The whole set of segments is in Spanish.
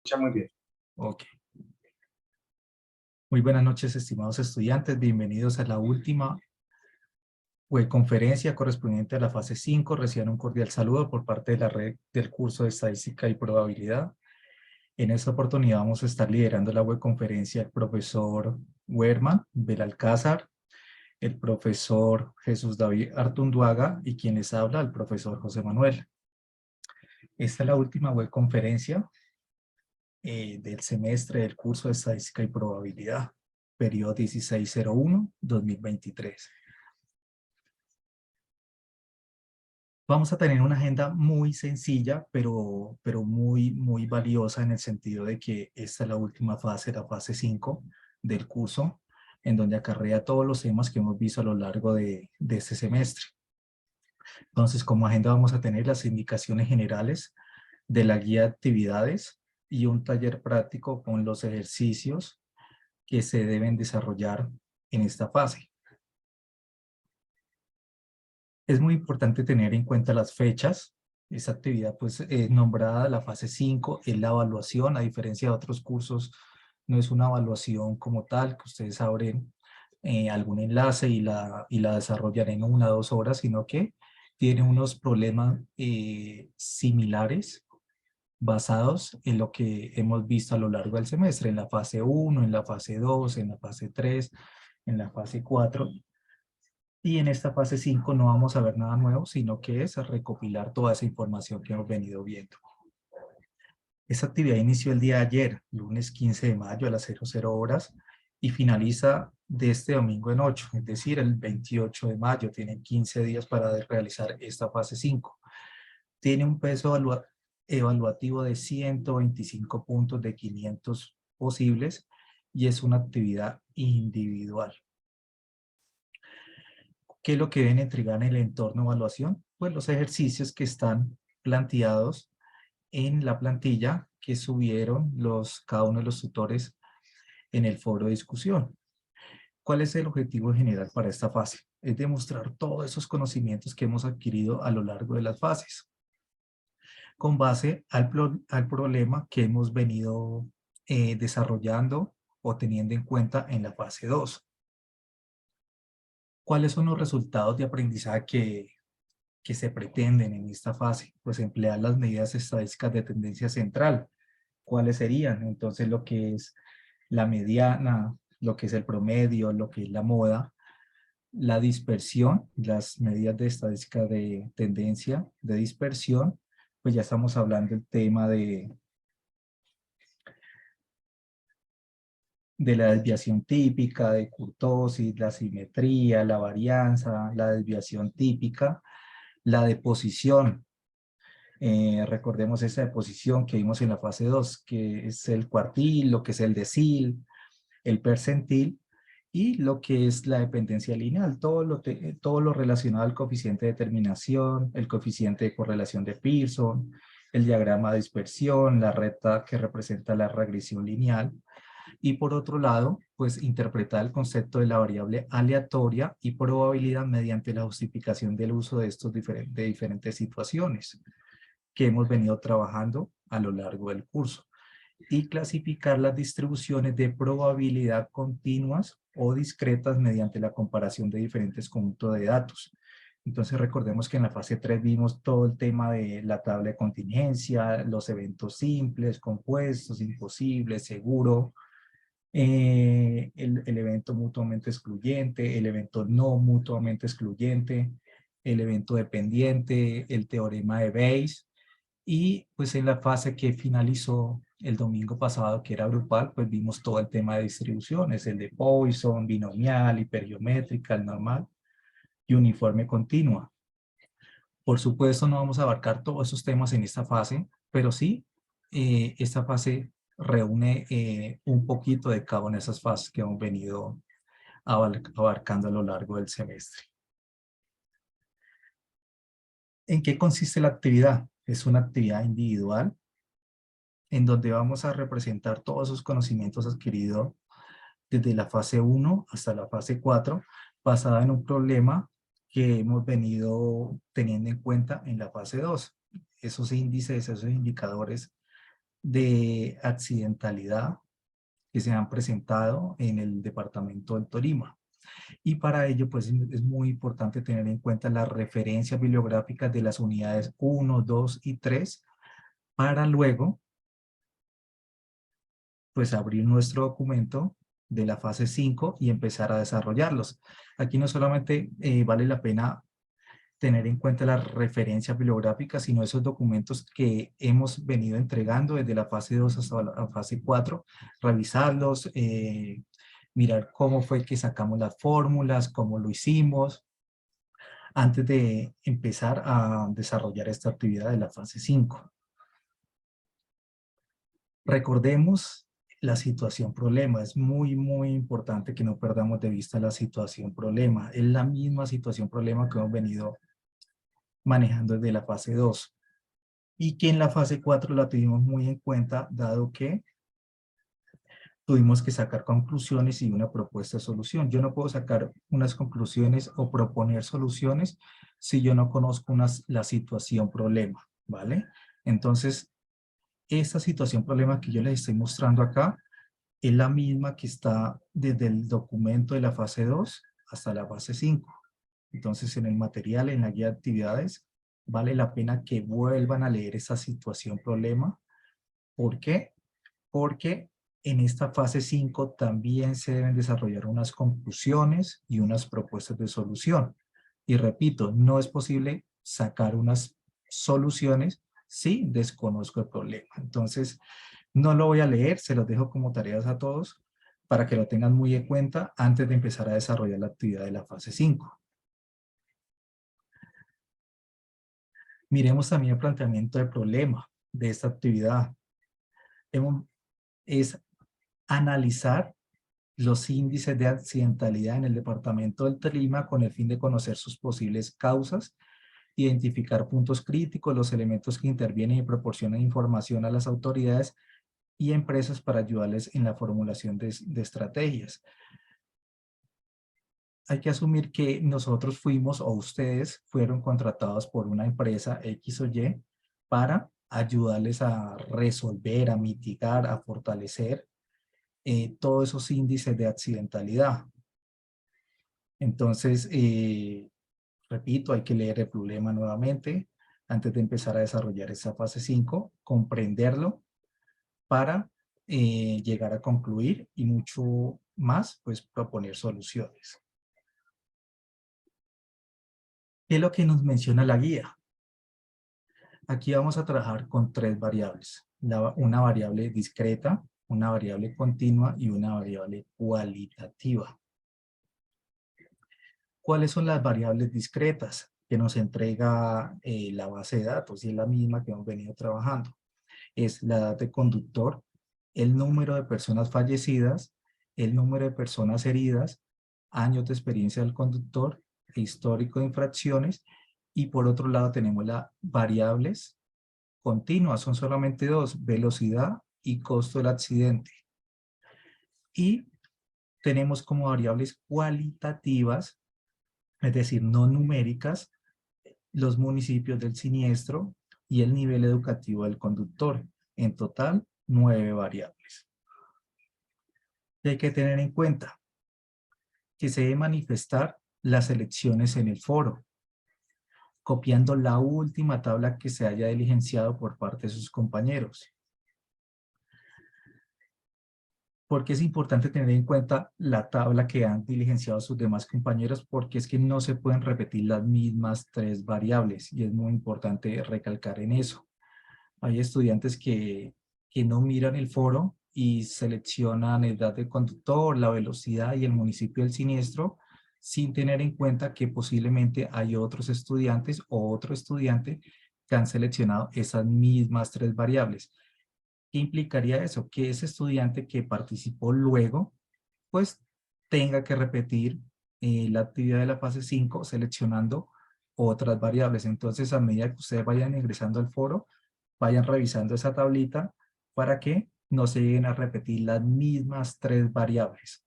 Escucha muy bien. Ok. Muy buenas noches, estimados estudiantes. Bienvenidos a la última conferencia correspondiente a la fase 5. Reciban un cordial saludo por parte de la red del curso de Estadística y Probabilidad. En esta oportunidad vamos a estar liderando la conferencia el profesor Werman Belalcázar, el profesor Jesús David Artunduaga y quien les habla, el profesor José Manuel. Esta es la última conferencia del semestre del curso de Estadística y Probabilidad, periodo 1601-2023. Vamos a tener una agenda muy sencilla, pero muy valiosa en el sentido de que esta es la última fase, la fase 5 del curso, en donde acarrea todos los temas que hemos visto a lo largo de este semestre. Entonces, como agenda vamos a tener las indicaciones generales de la guía de actividades y un taller práctico con los ejercicios que se deben desarrollar en esta fase. Es muy importante tener en cuenta las fechas. Esta actividad pues nombrada la fase 5 es la evaluación, a diferencia de otros cursos, no es una evaluación como tal, que ustedes abren algún enlace y la desarrollan en 1 o 2 horas, sino que tiene unos problemas similares basados en lo que hemos visto a lo largo del semestre, en la fase 1, en la fase 2, en la fase 3, en la fase 4. Y en esta fase 5 no vamos a ver nada nuevo, sino que es recopilar toda esa información que hemos venido viendo. Esta actividad inició el día de ayer, lunes 15 de mayo a las 00 horas, y finaliza de este domingo en 8, es decir, el 28 de mayo. Tienen 15 días para realizar esta fase 5. Tiene un peso evaluativo de 125 puntos de 500 posibles y es una actividad individual. ¿Qué es lo que deben entregar en el entorno de evaluación? Pues los ejercicios que están planteados en la plantilla que subieron cada uno de los tutores en el foro de discusión. ¿Cuál es el objetivo general para esta fase? Es demostrar todos esos conocimientos que hemos adquirido a lo largo de las fases, con base al problema que hemos venido desarrollando o teniendo en cuenta en la fase 2. ¿Cuáles son los resultados de aprendizaje que se pretenden en esta fase? Pues emplear las medidas estadísticas de tendencia central. ¿Cuáles serían? Entonces lo que es la mediana, lo que es el promedio, lo que es la moda, la dispersión, las medidas de estadística de tendencia, de dispersión, pues ya estamos hablando del tema de la desviación típica, de kurtosis, la simetría, la varianza, la desviación típica, la deposición. Recordemos esa deposición que vimos en la fase 2, que es el cuartil, lo que es el decil, el percentil y lo que es la dependencia lineal, todo lo relacionado al coeficiente de determinación, el coeficiente de correlación de Pearson, el diagrama de dispersión, la recta que representa la regresión lineal. Y por otro lado, pues interpretar el concepto de la variable aleatoria y probabilidad mediante la justificación del uso de estos diferentes situaciones que hemos venido trabajando a lo largo del curso, y clasificar las distribuciones de probabilidad continuas o discretas mediante la comparación de diferentes conjuntos de datos. Entonces recordemos que en la fase 3 vimos todo el tema de la tabla de contingencia, los eventos simples, compuestos, imposibles, seguro, el evento mutuamente excluyente, el evento no mutuamente excluyente, el evento dependiente, el teorema de Bayes. Y pues en la fase que finalizó el domingo pasado, que era grupal, pues vimos todo el tema de distribuciones, el de Poisson, binomial, hipergeométrica, el normal y uniforme continua. Por supuesto no vamos a abarcar todos esos temas en esta fase, pero sí, esta fase reúne un poquito de cada una de esas fases que hemos venido abarcando a lo largo del semestre. ¿En qué consiste la actividad? Es una actividad individual en donde vamos a representar todos esos conocimientos adquiridos desde la fase 1 hasta la fase 4, basada en un problema que hemos venido teniendo en cuenta en la fase 2. Esos índices, esos indicadores de accidentalidad que se han presentado en el departamento del Tolima. Y para ello, pues es muy importante tener en cuenta las referencias bibliográficas de las unidades 1, 2 y 3 para luego, pues abrir nuestro documento de la fase 5 y empezar a desarrollarlos. Aquí no solamente vale la pena tener en cuenta las referencias bibliográficas, sino esos documentos que hemos venido entregando desde la fase 2 hasta la fase 4, revisarlos, mirar cómo fue que sacamos las fórmulas, cómo lo hicimos, antes de empezar a desarrollar esta actividad de la fase 5. Recordemos la situación problema. Es muy, muy importante que no perdamos de vista la situación problema. Es la misma situación problema que hemos venido manejando desde la fase 2 y que en la fase 4 la tuvimos muy en cuenta, dado que tuvimos que sacar conclusiones y una propuesta de solución. Yo no puedo sacar unas conclusiones o proponer soluciones si yo no conozco la situación problema, ¿vale? Entonces, esta situación problema que yo les estoy mostrando acá es la misma que está desde el documento de la fase 2 hasta la fase 5. Entonces, en el material, en la guía de actividades, vale la pena que vuelvan a leer esa situación problema. ¿Por qué? Porque en esta fase 5 también se deben desarrollar unas conclusiones y unas propuestas de solución. Y repito, no es posible sacar unas soluciones si desconozco el problema. Entonces, no lo voy a leer, se los dejo como tareas a todos para que lo tengan muy en cuenta antes de empezar a desarrollar la actividad de la fase 5. Miremos también el planteamiento del problema de esta actividad. Es analizar los índices de accidentalidad en el departamento del Tolima con el fin de conocer sus posibles causas, identificar puntos críticos, los elementos que intervienen y proporcionan información a las autoridades y empresas para ayudarles en la formulación de estrategias. Hay que asumir que nosotros fuimos o ustedes fueron contratados por una empresa X o Y para ayudarles a resolver, a mitigar, a fortalecer todos esos índices de accidentalidad. Entonces, repito, hay que leer el problema nuevamente antes de empezar a desarrollar esa fase 5, comprenderlo para llegar a concluir y mucho más, pues proponer soluciones. ¿Qué es lo que nos menciona la guía? Aquí vamos a trabajar con 3 variables. Una variable discreta, una variable continua y una variable cualitativa. ¿Cuáles son las variables discretas que nos entrega la base de datos? Y es la misma que hemos venido trabajando. Es la edad de conductor, el número de personas fallecidas, el número de personas heridas, años de experiencia del conductor, histórico de infracciones, y por otro lado tenemos las variables continuas, son solamente 2, velocidad y costo del accidente. Y tenemos como variables cualitativas, es decir, no numéricas, los municipios del siniestro y el nivel educativo del conductor. En total, 9 variables. Y hay que tener en cuenta que se debe manifestar las elecciones en el foro, copiando la última tabla que se haya diligenciado por parte de sus compañeros. Porque es importante tener en cuenta la tabla que han diligenciado sus demás compañeros, porque es que no se pueden repetir las mismas 3 variables y es muy importante recalcar en eso. Hay estudiantes que no miran el foro y seleccionan edad del conductor, la velocidad y el municipio del siniestro sin tener en cuenta que posiblemente hay otros estudiantes o otro estudiante que han seleccionado esas mismas 3 variables. ¿Qué implicaría eso? Que ese estudiante que participó luego, pues tenga que repetir la actividad de la fase 5 seleccionando otras variables. Entonces, a medida que ustedes vayan ingresando al foro, vayan revisando esa tablita para que no se lleguen a repetir las mismas 3 variables.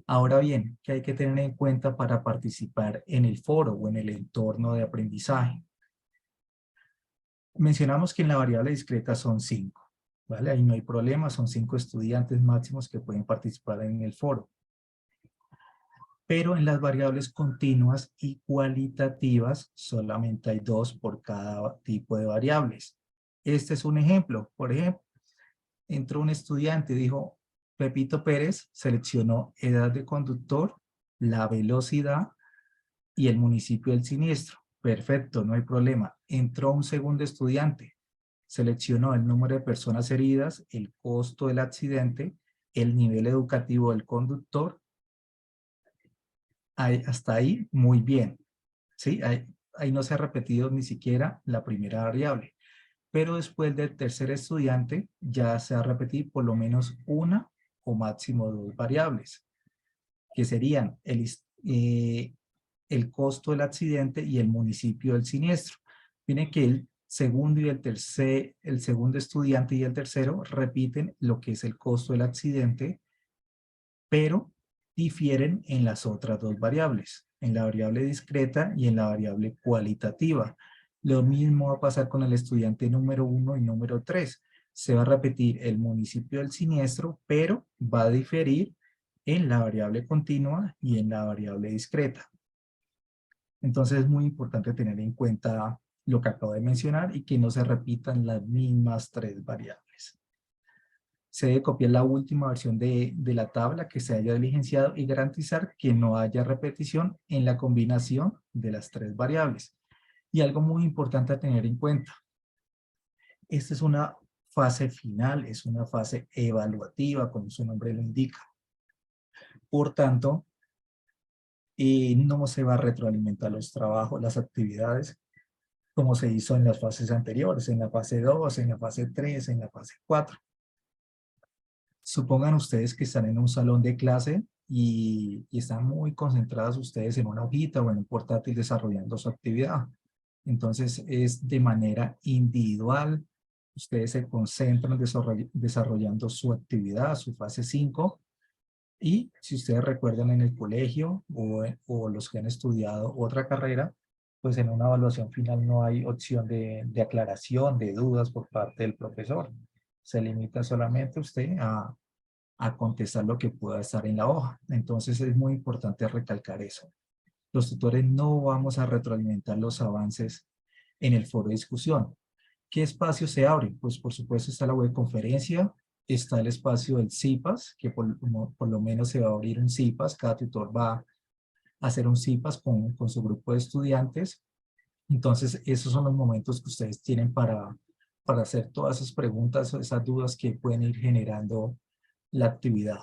Ahora bien, ¿qué hay que tener en cuenta para participar en el foro o en el entorno de aprendizaje? Mencionamos que en la variable discreta son 5, ¿vale? Ahí no hay problema, son 5 estudiantes máximos que pueden participar en el foro. Pero en las variables continuas y cualitativas solamente hay 2 por cada tipo de variables. Este es un ejemplo. Por ejemplo, entró un estudiante y dijo, Pepito Pérez seleccionó edad de conductor, la velocidad y el municipio del siniestro. Perfecto, no hay problema. Entró un segundo estudiante, seleccionó el número de personas heridas, el costo del accidente, el nivel educativo del conductor. Hasta ahí, muy bien. ¿Sí? Ahí no se ha repetido ni siquiera la primera variable. Pero después del tercer estudiante ya se ha repetido por lo menos una o máximo 2 variables, que serían el costo del accidente y el municipio del siniestro. Miren que el segundo y el segundo estudiante y el tercero repiten lo que es el costo del accidente, pero difieren en las otras 2 variables, en la variable discreta y en la variable cualitativa. Lo mismo va a pasar con el estudiante número 1 y número 3. Se va a repetir el municipio del siniestro, pero va a diferir en la variable continua y en la variable discreta. Entonces es muy importante tener en cuenta lo que acabo de mencionar y que no se repitan las mismas 3 variables. Se debe copiar la última versión de la tabla que se haya diligenciado y garantizar que no haya repetición en la combinación de las 3 variables. Y algo muy importante a tener en cuenta. Esta es una fase final, es una fase evaluativa, como su nombre lo indica. Por tanto, no se va a retroalimentar los trabajos, las actividades, como se hizo en las fases anteriores, en la fase 2, en la fase 3, en la fase 4. Supongan ustedes que están en un salón de clase y están muy concentrados ustedes en una hojita o en un portátil desarrollando su actividad. Entonces es de manera individual. Ustedes se concentran desarrollando su actividad, su fase 5. Y si ustedes recuerdan en el colegio o los que han estudiado otra carrera, pues en una evaluación final no hay opción de aclaración, de dudas por parte del profesor. Se limita solamente usted a contestar lo que pueda estar en la hoja. Entonces es muy importante recalcar eso. Los tutores no vamos a retroalimentar los avances en el foro de discusión. ¿Qué espacio se abre? Pues por supuesto está la webconferencia, está el espacio del CIPAS, que por lo menos se va a abrir un CIPAS, cada tutor va a hacer un CIPAS con su grupo de estudiantes. Entonces esos son los momentos que ustedes tienen para hacer todas esas preguntas o esas dudas que pueden ir generando la actividad,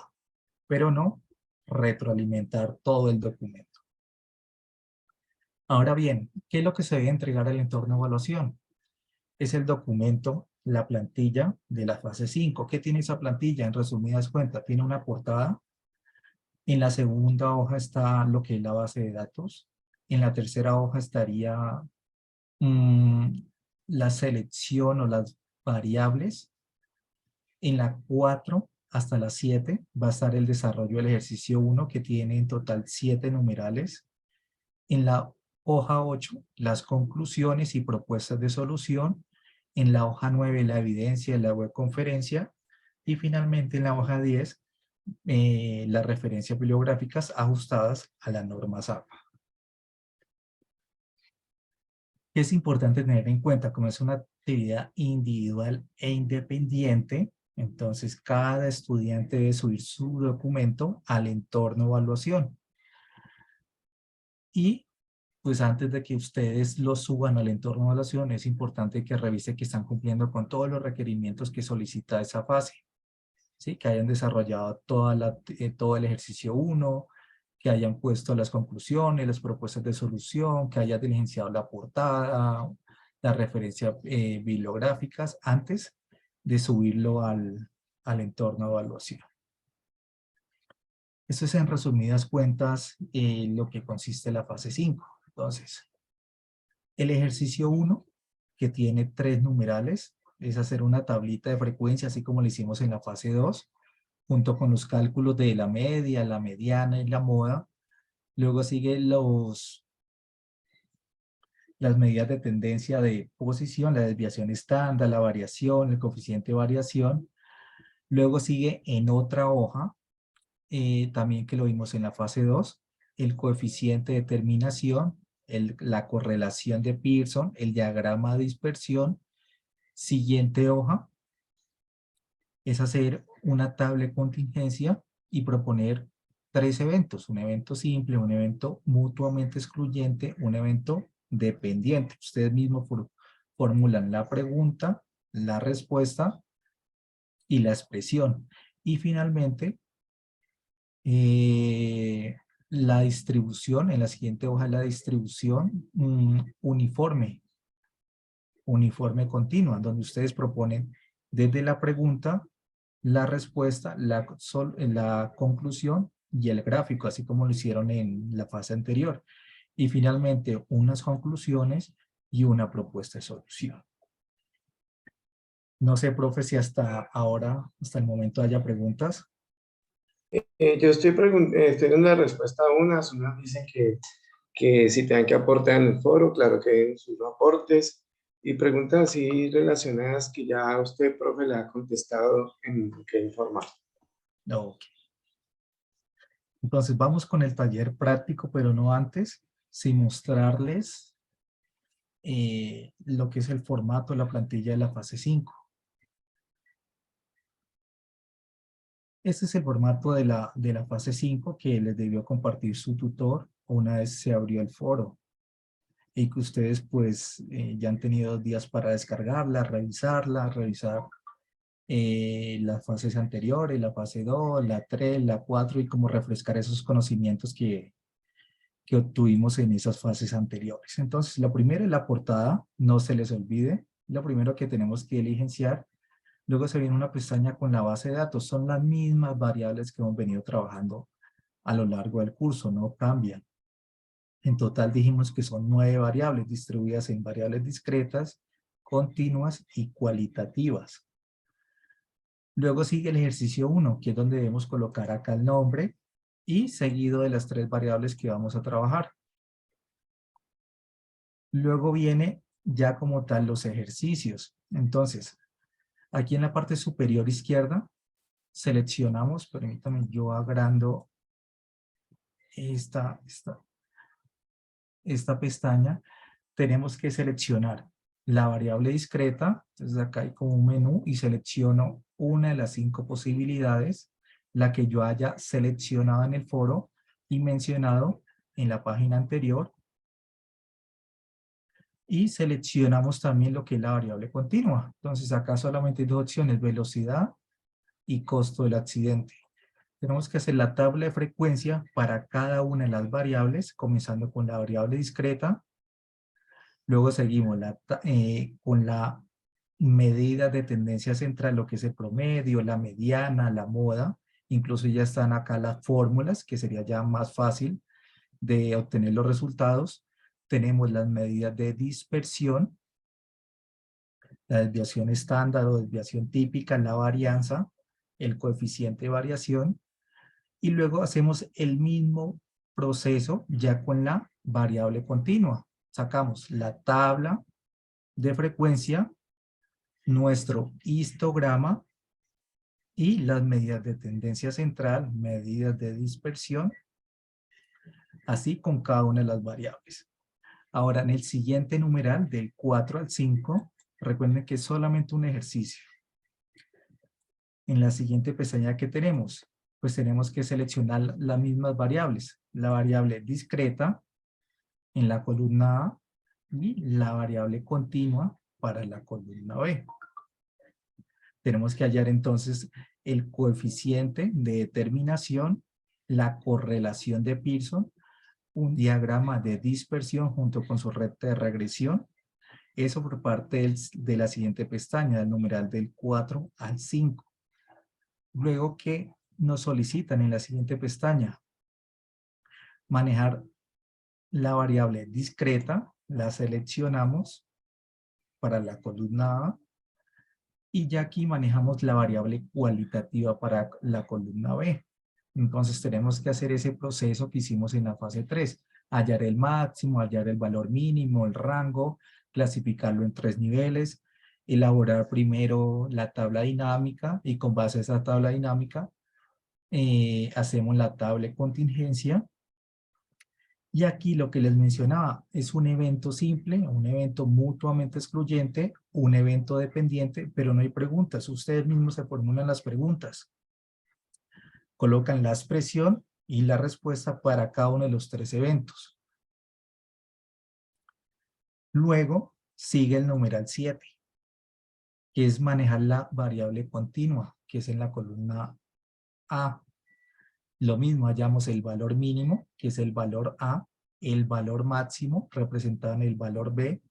pero no retroalimentar todo el documento. Ahora bien, ¿qué es lo que se debe entregar al entorno de evaluación? Es el documento, la plantilla de la fase 5. ¿Qué tiene esa plantilla? En resumidas cuentas, tiene una portada. En la segunda hoja está lo que es la base de datos. En la tercera hoja estaría la selección o las variables. En la 4 hasta la 7 va a estar el desarrollo del ejercicio 1 que tiene en total 7 numerales. En la hoja 8 las conclusiones y propuestas de solución. En la hoja 9 la evidencia de la webconferencia. Y finalmente en la hoja 10 las referencias bibliográficas ajustadas a las normas APA. Es importante tener en cuenta, como es una actividad individual e independiente, entonces cada estudiante debe subir su documento al entorno de evaluación. Y pues antes de que ustedes lo suban al entorno de evaluación, es importante que revise que están cumpliendo con todos los requerimientos que solicita esa fase. ¿Sí? Que hayan desarrollado todo el ejercicio 1, que hayan puesto las conclusiones, las propuestas de solución, que hayan diligenciado la portada, las referencias bibliográficas antes de subirlo al entorno de evaluación. Esto es en resumidas cuentas lo que consiste la fase 5. Entonces, el ejercicio 1, que tiene 3 numerales, es hacer una tablita de frecuencia, así como lo hicimos en la fase 2, junto con los cálculos de la media, la mediana y la moda. Luego sigue las medidas de tendencia de posición, la desviación estándar, la variación, el coeficiente de variación. Luego sigue en otra hoja, también que lo vimos en la fase 2, el coeficiente de terminación, la correlación de Pearson, el diagrama de dispersión. Siguiente hoja es hacer una tabla de contingencia y proponer 3 eventos, un evento simple, un evento mutuamente excluyente, un evento dependiente. Ustedes mismos formulan la pregunta, la respuesta y la expresión. Y finalmente, la distribución, en la siguiente hoja la distribución uniforme continua, donde ustedes proponen desde la pregunta, la respuesta, la conclusión y el gráfico, así como lo hicieron en la fase anterior. Y finalmente, unas conclusiones y una propuesta de solución. No sé, profe, si hasta ahora, hasta el momento haya preguntas. Yo estoy dando la respuesta a unas dicen que si tengan que aportar en el foro, claro que den sus aportes, y preguntas así relacionadas que ya usted, profe, le ha contestado en qué informar. Ok. Entonces vamos con el taller práctico, pero no antes, sin mostrarles lo que es el formato, la plantilla de la fase 5. Este es el formato de la fase 5 que les debió compartir su tutor una vez se abrió el foro. Y que ustedes pues ya han tenido días para descargarla, revisar las fases anteriores, la fase 2, la 3, la 4 y como refrescar esos conocimientos que obtuvimos en esas fases anteriores. Entonces, la primera es la portada, no se les olvide. Lo primero que tenemos que diligenciar. Luego se viene una pestaña con la base de datos. Son las mismas variables que hemos venido trabajando a lo largo del curso, no cambian. En total dijimos que son 9 variables distribuidas en variables discretas, continuas y cualitativas. Luego sigue el ejercicio 1, que es donde debemos colocar acá el nombre y seguido de las 3 variables que vamos a trabajar. Luego viene ya como tal los ejercicios. Entonces, aquí en la parte superior izquierda, seleccionamos, permítame, yo agrando esta pestaña. Tenemos que seleccionar la variable discreta. Entonces acá hay como un menú y selecciono una de las 5 posibilidades, la que yo haya seleccionado en el foro y mencionado en la página anterior. Y seleccionamos también lo que es la variable continua. Entonces acá solamente hay 2 opciones, velocidad y costo del accidente. Tenemos que hacer la tabla de frecuencia para cada una de las variables, comenzando con la variable discreta. Luego seguimos con la medida de tendencia central, lo que es el promedio, la mediana, la moda. Incluso ya están acá las fórmulas, que sería ya más fácil de obtener los resultados. Tenemos las medidas de dispersión, la desviación estándar o desviación típica, la varianza, el coeficiente de variación. Y luego hacemos el mismo proceso ya con la variable continua. Sacamos la tabla de frecuencia, nuestro histograma y las medidas de tendencia central, medidas de dispersión, así con cada una de las variables. Ahora, en el siguiente numeral, del 4 al 5, recuerden que es solamente un ejercicio. En la siguiente pestaña que tenemos, pues tenemos que seleccionar las mismas variables. La variable discreta en la columna A y la variable continua para la columna B. Tenemos que hallar entonces el coeficiente de determinación, la correlación de Pearson, un diagrama de dispersión junto con su recta de regresión. Eso por parte de la siguiente pestaña, del numeral del 4 al 5. Luego que nos solicitan en la siguiente pestaña manejar la variable discreta, la seleccionamos para la columna A y ya aquí manejamos la variable cualitativa para la columna B. Entonces tenemos que hacer ese proceso que hicimos en la fase 3. hallar el máximo, hallar el valor mínimo, el rango, clasificarlo en 3 niveles, elaborar primero la tabla dinámica y con base a esa tabla dinámica hacemos la tabla de contingencia. Y aquí lo que les mencionaba es un evento simple, un evento mutuamente excluyente, un evento dependiente, pero no hay preguntas. Ustedes mismos se formulan las preguntas. Colocan la expresión y la respuesta para cada uno de los 3 eventos. Luego sigue el numeral 7, que es manejar la variable continua, que es en la columna A. Lo mismo, hallamos el valor mínimo, que es el valor A, el valor máximo, representado en el valor B,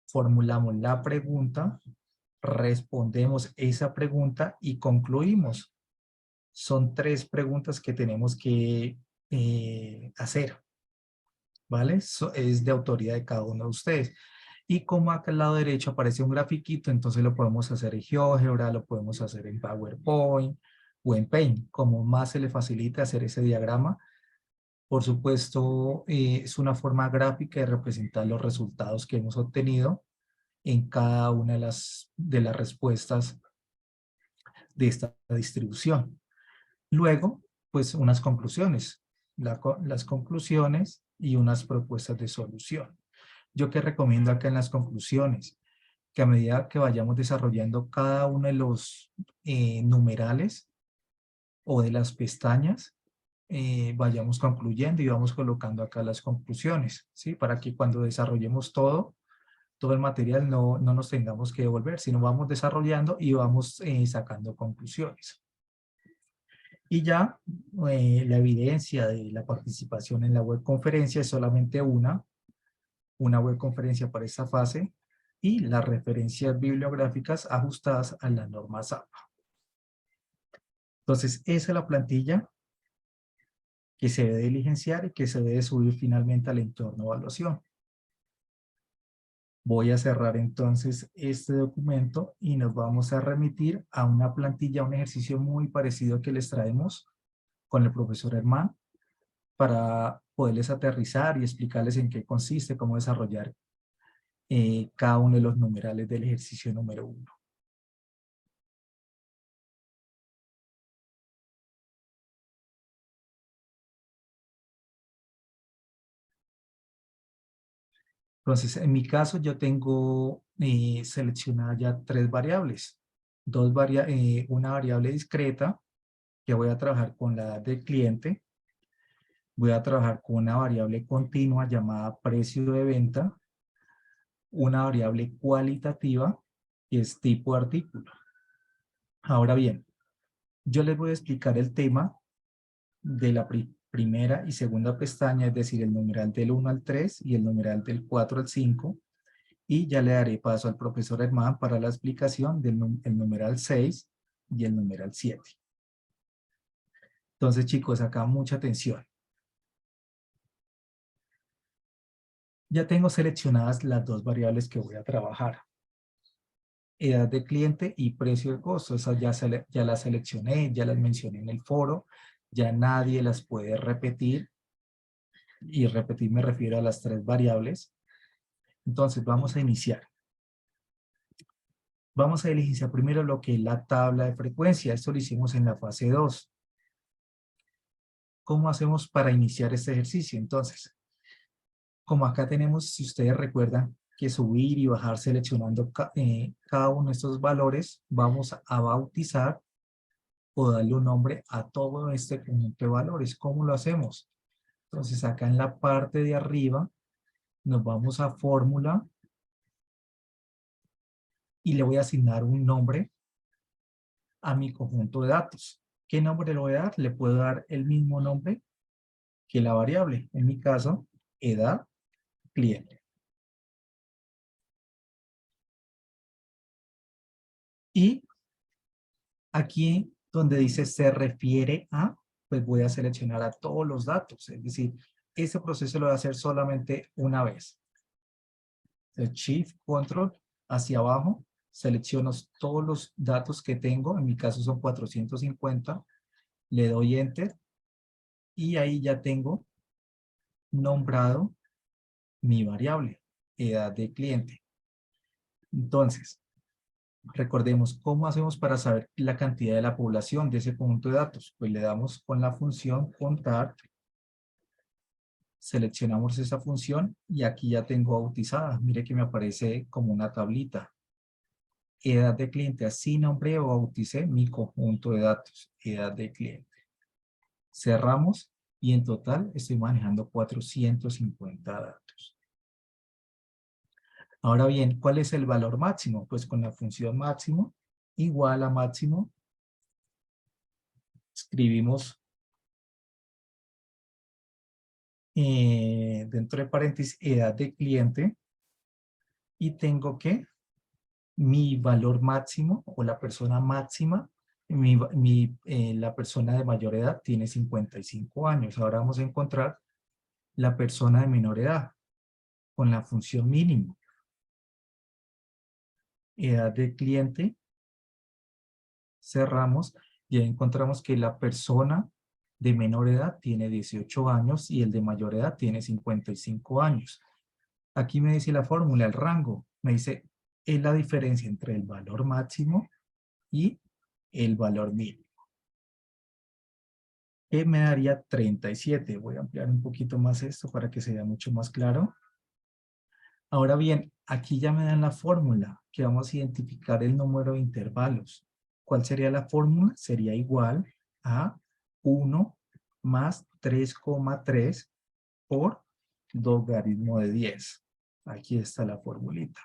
formulamos la pregunta, respondemos esa pregunta y concluimos. Son 3 preguntas que tenemos que hacer, ¿vale? Es de autoría de cada uno de ustedes. Y como acá al lado derecho aparece un grafiquito, entonces lo podemos hacer en GeoGebra, lo podemos hacer en PowerPoint o en Paint, como más se le facilite hacer ese diagrama. Por supuesto, es una forma gráfica de representar los resultados que hemos obtenido en cada una de las respuestas de esta distribución. Luego, pues unas conclusiones, las conclusiones y unas propuestas de solución. Yo que recomiendo acá en las conclusiones, que a medida que vayamos desarrollando cada uno de los numerales o de las pestañas, vayamos concluyendo y vamos colocando acá las conclusiones, ¿sí? Para que cuando desarrollemos todo el material no nos tengamos que devolver, sino vamos desarrollando y vamos sacando conclusiones. Y ya la evidencia de la participación en la webconferencia es solamente una webconferencia para esta fase y las referencias bibliográficas ajustadas a la norma SAPA. Entonces, esa es la plantilla que se debe diligenciar y que se debe subir finalmente al entorno de evaluación. Voy a cerrar entonces este documento y nos vamos a remitir a una plantilla, un ejercicio muy parecido que les traemos con el profesor Herman para poderles aterrizar y explicarles en qué consiste, cómo desarrollar cada uno de los numerales del ejercicio número 1. Entonces, en mi caso yo tengo seleccionadas ya 3 variables. Una variable discreta, que voy a trabajar con la edad del cliente. Voy a trabajar con una variable continua llamada precio de venta. Una variable cualitativa, que es tipo de artículo. Ahora bien, yo les voy a explicar el tema de la primera y segunda pestaña, es decir, el numeral del 1 al 3 y el numeral del 4 al 5. Y ya le daré paso al profesor Herman para la explicación del numeral 6 y el numeral 7. Entonces, chicos, acá mucha atención. Ya tengo seleccionadas las 2 variables que voy a trabajar. Edad de cliente y precio de costo. Esas ya las seleccioné, ya las mencioné en el foro. Ya nadie las puede repetir. Y repetir me refiero a las 3 variables. Entonces, vamos a iniciar. Vamos a iniciar primero lo que es la tabla de frecuencia. Esto lo hicimos en la fase 2. ¿Cómo hacemos para iniciar este ejercicio? Entonces, como acá tenemos, si ustedes recuerdan, que subir y bajar seleccionando cada uno de estos valores, vamos a bautizar o darle un nombre a todo este conjunto de valores. ¿Cómo lo hacemos? Entonces, acá en la parte de arriba, nos vamos a fórmula y le voy a asignar un nombre a mi conjunto de datos. ¿Qué nombre le voy a dar? Le puedo dar el mismo nombre que la variable. En mi caso, edad cliente. Y aquí donde dice se refiere a, pues voy a seleccionar a todos los datos. Es decir, ese proceso lo voy a hacer solamente una vez. El Shift Control hacia abajo, selecciono todos los datos que tengo. En mi caso son 450. Le doy Enter. Y ahí ya tengo nombrado mi variable, edad de cliente. Entonces, recordemos cómo hacemos para saber la cantidad de la población de ese conjunto de datos. Pues le damos con la función contar, seleccionamos esa función y aquí ya tengo bautizada. Mire que me aparece como una tablita. Edad de cliente, así nombré o bauticé mi conjunto de datos. Edad de cliente. Cerramos y en total estoy manejando 450 datos. Ahora bien, ¿cuál es el valor máximo? Pues con la función máximo igual a máximo, escribimos dentro de paréntesis edad de cliente y tengo que mi valor máximo o la persona máxima, la persona de mayor edad tiene 55 años. Ahora vamos a encontrar la persona de menor edad con la función mínimo. Edad de cliente, cerramos y ahí encontramos que la persona de menor edad tiene 18 años y el de mayor edad tiene 55 años. Aquí me dice la fórmula, el rango, me dice es la diferencia entre el valor máximo y el valor mínimo. Que me daría 37. Voy a ampliar un poquito más esto para que sea mucho más claro. Ahora bien, aquí ya me dan la fórmula que vamos a identificar el número de intervalos. ¿Cuál sería la fórmula? Sería igual a 1 más 3,3 por logaritmo de 10. Aquí está la formulita.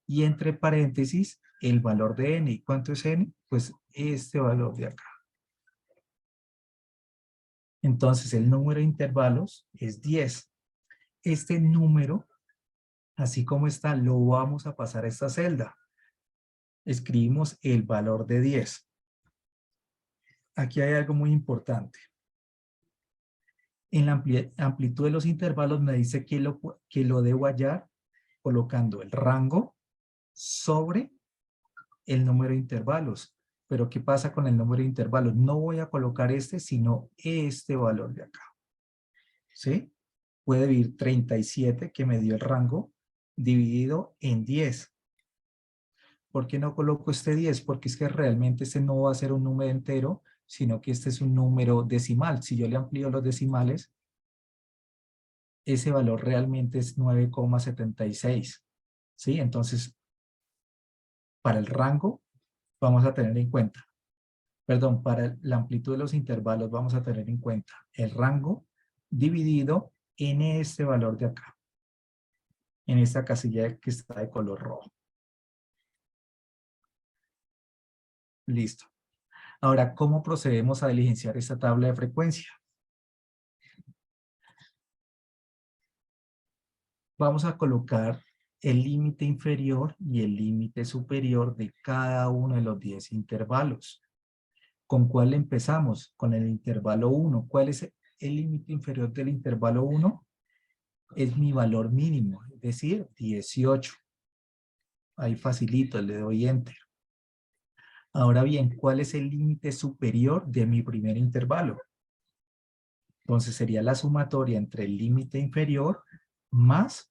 Y entre paréntesis, el valor de n. ¿Y cuánto es n? Pues este valor de acá. Entonces, el número de intervalos es 10. Este número, así como está, lo vamos a pasar a esta celda. Escribimos el valor de 10. Aquí hay algo muy importante. En la amplitud de los intervalos me dice que lo debo hallar colocando el rango sobre el número de intervalos. Pero ¿qué pasa con el número de intervalos? No voy a colocar este, sino este valor de acá. ¿Sí? Puede dividir 37, que me dio el rango, dividido en 10. ¿Por qué no coloco este 10? Porque es que realmente este no va a ser un número entero, sino que este es un número decimal. Si yo le amplío los decimales, ese valor realmente es 9,76. ¿Sí? Entonces, para el rango, vamos a tener en cuenta, perdón, para la amplitud de los intervalos vamos a tener en cuenta el rango dividido en este valor de acá, en esta casilla que está de color rojo. Listo. Ahora, ¿cómo procedemos a diligenciar esta tabla de frecuencia? Vamos a colocar el límite inferior y el límite superior de cada uno de los 10 intervalos. ¿Con cuál empezamos? Con el intervalo 1. ¿Cuál es el límite inferior del intervalo 1? Es mi valor mínimo, es decir, 18. Ahí facilito, le doy enter. Ahora bien, ¿cuál es el límite superior de mi primer intervalo? Entonces sería la sumatoria entre el límite inferior más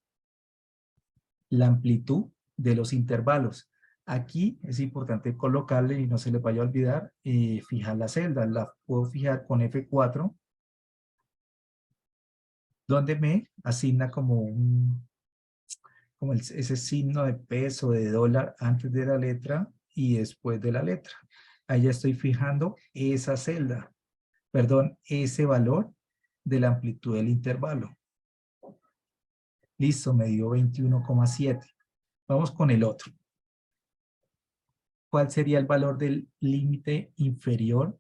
la amplitud de los intervalos. Aquí es importante colocarle, y no se les vaya a olvidar, fijar la celda. La puedo fijar con F4, donde me asigna como ese signo de peso, de dólar, antes de la letra y después de la letra. Ahí ya estoy fijando esa celda, perdón, ese valor de la amplitud del intervalo. Listo, me dio 21,7. Vamos con el otro. ¿Cuál sería el valor del límite inferior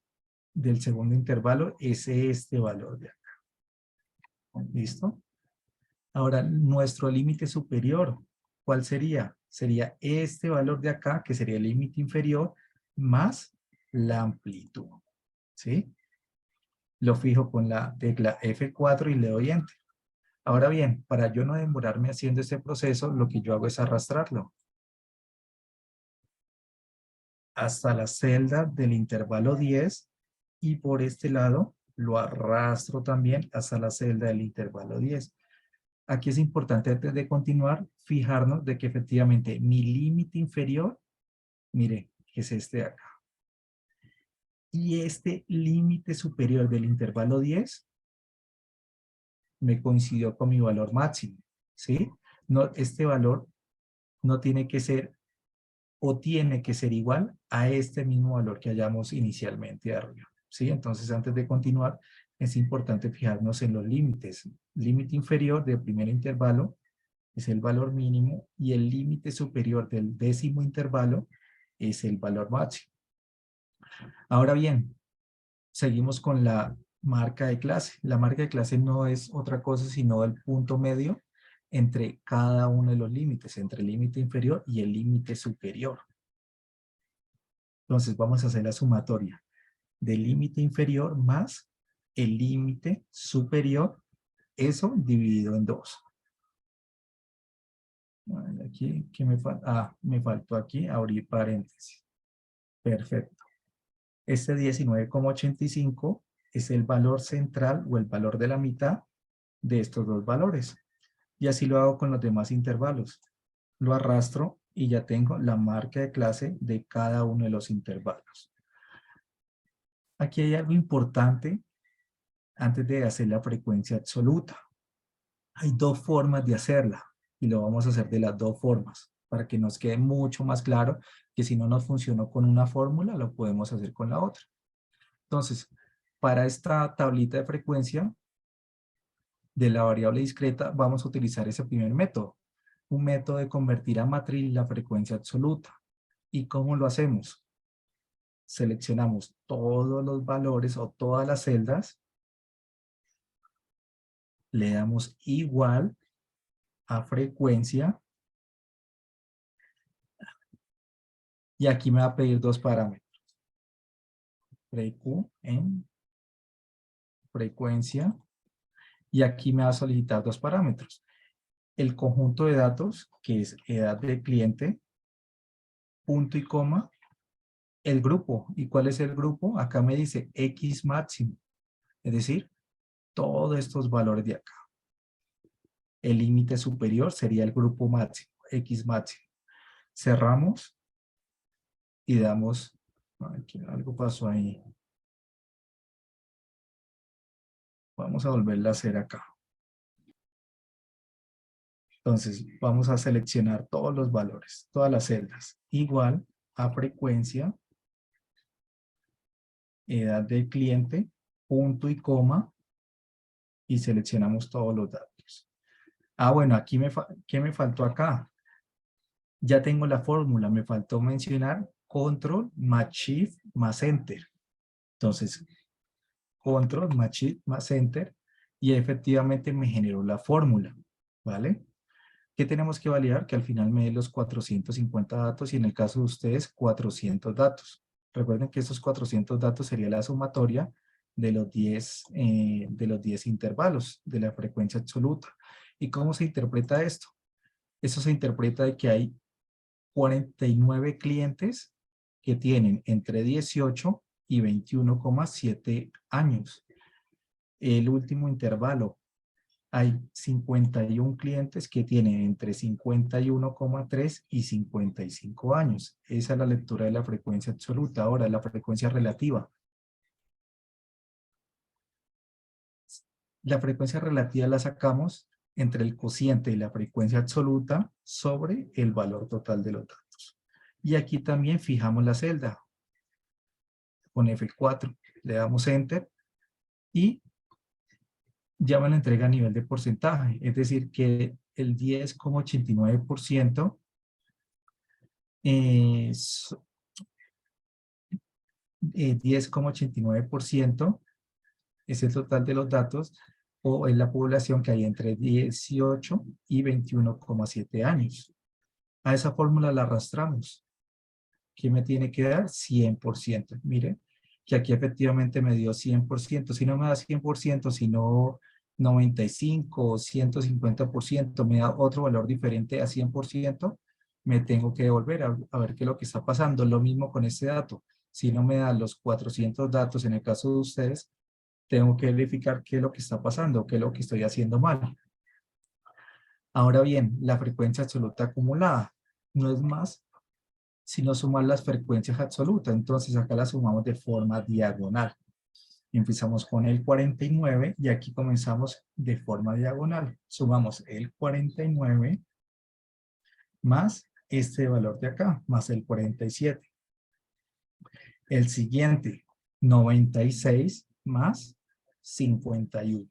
del segundo intervalo? Es este valor de acá. ¿Listo? Ahora, nuestro límite superior, ¿cuál sería? Sería este valor de acá, que sería el límite inferior, más la amplitud. ¿Sí? Lo fijo con la tecla F4 y le doy Enter. Ahora bien, para yo no demorarme haciendo este proceso, lo que yo hago es arrastrarlo hasta la celda del intervalo 10 y por este lado lo arrastro también hasta la celda del intervalo 10. Aquí es importante antes de continuar, fijarnos de que efectivamente mi límite inferior, mire, es este de acá. Y este límite superior del intervalo 10 me coincidió con mi valor máximo, ¿sí? No, este valor no tiene que ser o tiene que ser igual a este mismo valor que hallamos inicialmente arriba, ¿sí? Entonces, antes de continuar, es importante fijarnos en los límites. Límite inferior del primer intervalo es el valor mínimo y el límite superior del décimo intervalo es el valor máximo. Ahora bien, seguimos con la marca de clase. La marca de clase no es otra cosa sino el punto medio entre cada uno de los límites, entre el límite inferior y el límite superior. Entonces vamos a hacer la sumatoria del límite inferior más el límite superior, eso dividido en 2. Aquí, ¿qué me falta? Ah, me faltó aquí abrir paréntesis. Perfecto. Este 19,85 es el valor central o el valor de la mitad de estos dos valores. Y así lo hago con los demás intervalos. Lo arrastro y ya tengo la marca de clase de cada uno de los intervalos. Aquí hay algo importante antes de hacer la frecuencia absoluta. Hay dos formas de hacerla y lo vamos a hacer de las dos formas para que nos quede mucho más claro que si no nos funcionó con una fórmula, lo podemos hacer con la otra. Entonces, para esta tablita de frecuencia de la variable discreta, vamos a utilizar ese primer método. Un método de convertir a matriz la frecuencia absoluta. ¿Y cómo lo hacemos? Seleccionamos todos los valores o todas las celdas, le damos igual a frecuencia y aquí me va a pedir dos parámetros. Freq en frecuencia y aquí me va a solicitar dos parámetros. El conjunto de datos, que es edad del cliente, punto y coma, el grupo. ¿Y cuál es el grupo? Acá me dice X máximo, es decir, todos estos valores de acá. El límite superior sería el grupo máximo, X máximo. Cerramos y damos, aquí algo pasó ahí. Vamos a volverla a hacer acá. Entonces, vamos a seleccionar todos los valores, todas las celdas, igual a frecuencia, edad del cliente, punto y coma, y seleccionamos todos los datos. Ah, bueno, aquí ¿qué me faltó acá? Ya tengo la fórmula, me faltó mencionar control más shift más enter. Entonces, control más shift más enter, y efectivamente me generó la fórmula, ¿vale? ¿Qué tenemos que validar? Que al final me dé los 450 datos y en el caso de ustedes 400 datos. Recuerden que esos 400 datos sería la sumatoria de los 10 intervalos de la frecuencia absoluta. ¿Y cómo se interpreta esto? Eso se interpreta de que hay 49 clientes que tienen entre 18 y 21,7 años. El último intervalo, hay 51 clientes que tienen entre 51,3 y 55 años. Esa es la lectura de la frecuencia absoluta. Ahora, la frecuencia relativa. La frecuencia relativa la sacamos entre el cociente y la frecuencia absoluta sobre el valor total de los datos. Y aquí también fijamos la celda. Con F4 le damos Enter y ya me la entrega a nivel de porcentaje. Es decir, que el 10,89% es 10,89% es el total de los datos o es la población que hay entre 18 y 21,7 años. A esa fórmula la arrastramos. ¿Qué me tiene que dar? 100%. Mire, que aquí efectivamente me dio 100%. Si no me da 100%, sino 95 o 150%, me da otro valor diferente a 100%, me tengo que devolver a ver qué es lo que está pasando. Lo mismo con este dato. Si no me da los 400 datos en el caso de ustedes, tengo que verificar qué es lo que está pasando, qué es lo que estoy haciendo mal. Ahora bien, la frecuencia absoluta acumulada no es más sino sumar las frecuencias absolutas. Entonces acá las sumamos de forma diagonal. Empezamos con el 49 y aquí comenzamos de forma diagonal. Sumamos el 49 más este valor de acá, más el 47. El siguiente, 96 más 51.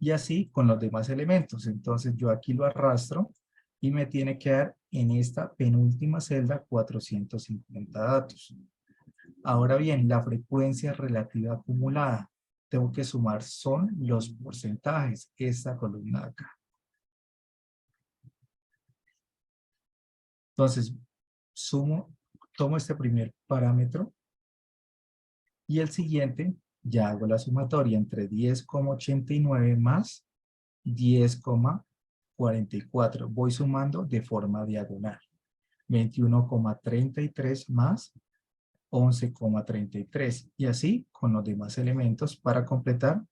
Y así con los demás elementos. Entonces yo aquí lo arrastro y me tiene que dar en esta penúltima celda 450 datos. Ahora bien, la frecuencia relativa acumulada. Tengo que sumar son los porcentajes, esta columna de acá. Entonces, tomo este primer parámetro y el siguiente, ya hago la sumatoria entre 10,89 más 10,44. Voy sumando de forma diagonal. 21,33 más 11,33 y así con los demás elementos para completar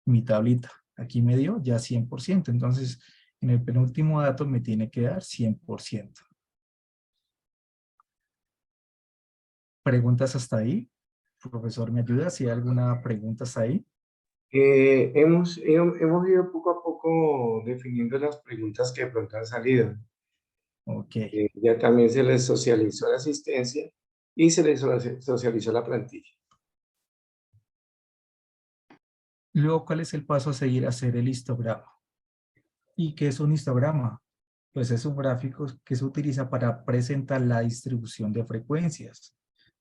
mi tablita. Aquí me dio ya 100%, entonces en el penúltimo dato me tiene que dar 100%. ¿Preguntas hasta ahí? Profesor, ¿me ayuda si hay alguna pregunta hasta ahí? Hemos ido poco a poco definiendo las preguntas que de pronto han salido. Ok. Ya también se les socializó la asistencia y se les socializó la plantilla. Luego, ¿cuál es el paso a seguir? Hacer el histograma. ¿Y qué es un histograma? Pues es un gráfico que se utiliza para presentar la distribución de frecuencias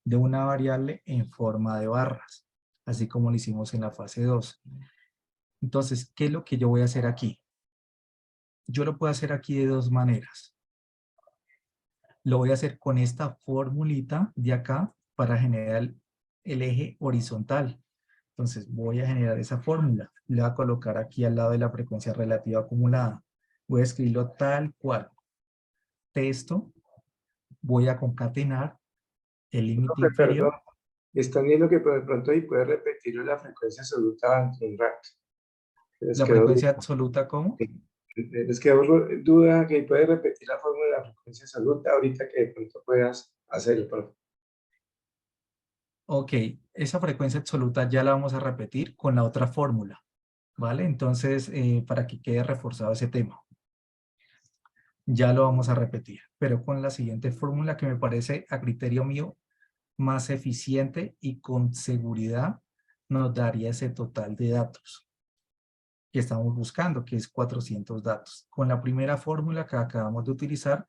de una variable en forma de barras, así como lo hicimos en la fase 2. Entonces, ¿qué es lo que yo voy a hacer aquí? Yo lo puedo hacer aquí de dos maneras. Lo voy a hacer con esta formulita de acá para generar el eje horizontal. Entonces voy a generar esa fórmula. Le voy a colocar aquí al lado de la frecuencia relativa acumulada. Voy a escribirlo tal cual. Texto. Voy a concatenar el límite Profe, perdón, inferior. están viendo que de pronto ahí puede repetir la frecuencia absoluta durante un rato. Les La quedó, frecuencia absoluta, ¿cómo? les quedó duda que puede repetir la fórmula de la frecuencia absoluta ahorita que de pronto puedas hacerlo, profe. Ok, esa frecuencia absoluta ya la vamos a repetir con la otra fórmula. ¿Vale? Entonces, para que quede reforzado ese tema. Ya lo vamos a repetir, pero con la siguiente fórmula que me parece a criterio mío más eficiente y con seguridad nos daría ese total de datos que estamos buscando, que es 400 datos. Con la primera fórmula que acabamos de utilizar,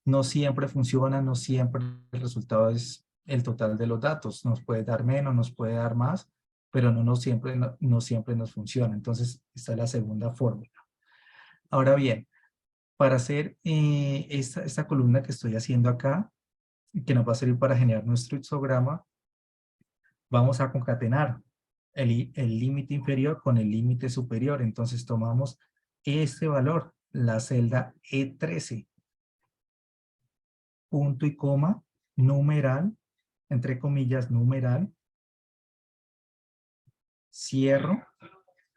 no siempre funciona, no siempre el resultado es el total de los datos. Nos puede dar menos, nos puede dar más, pero no siempre nos funciona. Entonces, esta es la segunda fórmula. Ahora bien, para hacer esta columna que estoy haciendo acá, que nos va a servir para generar nuestro histograma, vamos a concatenar el límite inferior con el límite superior. Entonces tomamos este valor, la celda E13, punto y coma, numeral, entre comillas, numeral, cierro,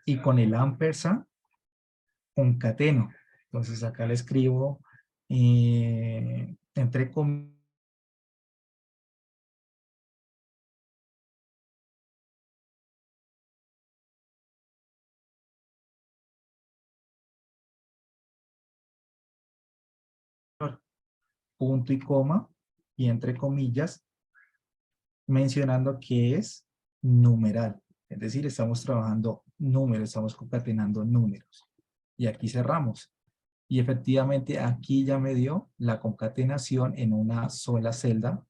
y con el ampersand concateno. Entonces acá le escribo entre comillas, punto y coma, y entre comillas, mencionando que es numeral. Es decir, estamos trabajando números, estamos concatenando números. Y aquí cerramos. Y efectivamente aquí ya me dio la concatenación en una sola celda,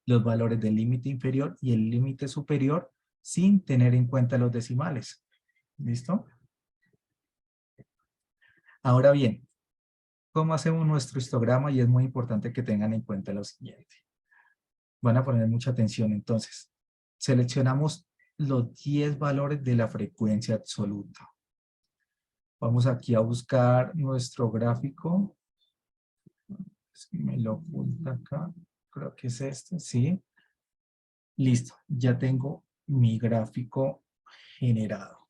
los valores del límite inferior y el límite superior sin tener en cuenta los decimales. ¿Listo? Ahora bien, ¿cómo hacemos nuestro histograma? Y es muy importante que tengan en cuenta lo siguiente. Van a poner mucha atención entonces. Seleccionamos los 10 valores de la frecuencia absoluta. Vamos aquí a buscar nuestro gráfico. Es que me lo oculta acá. Creo que es este, sí. Listo, ya tengo mi gráfico generado.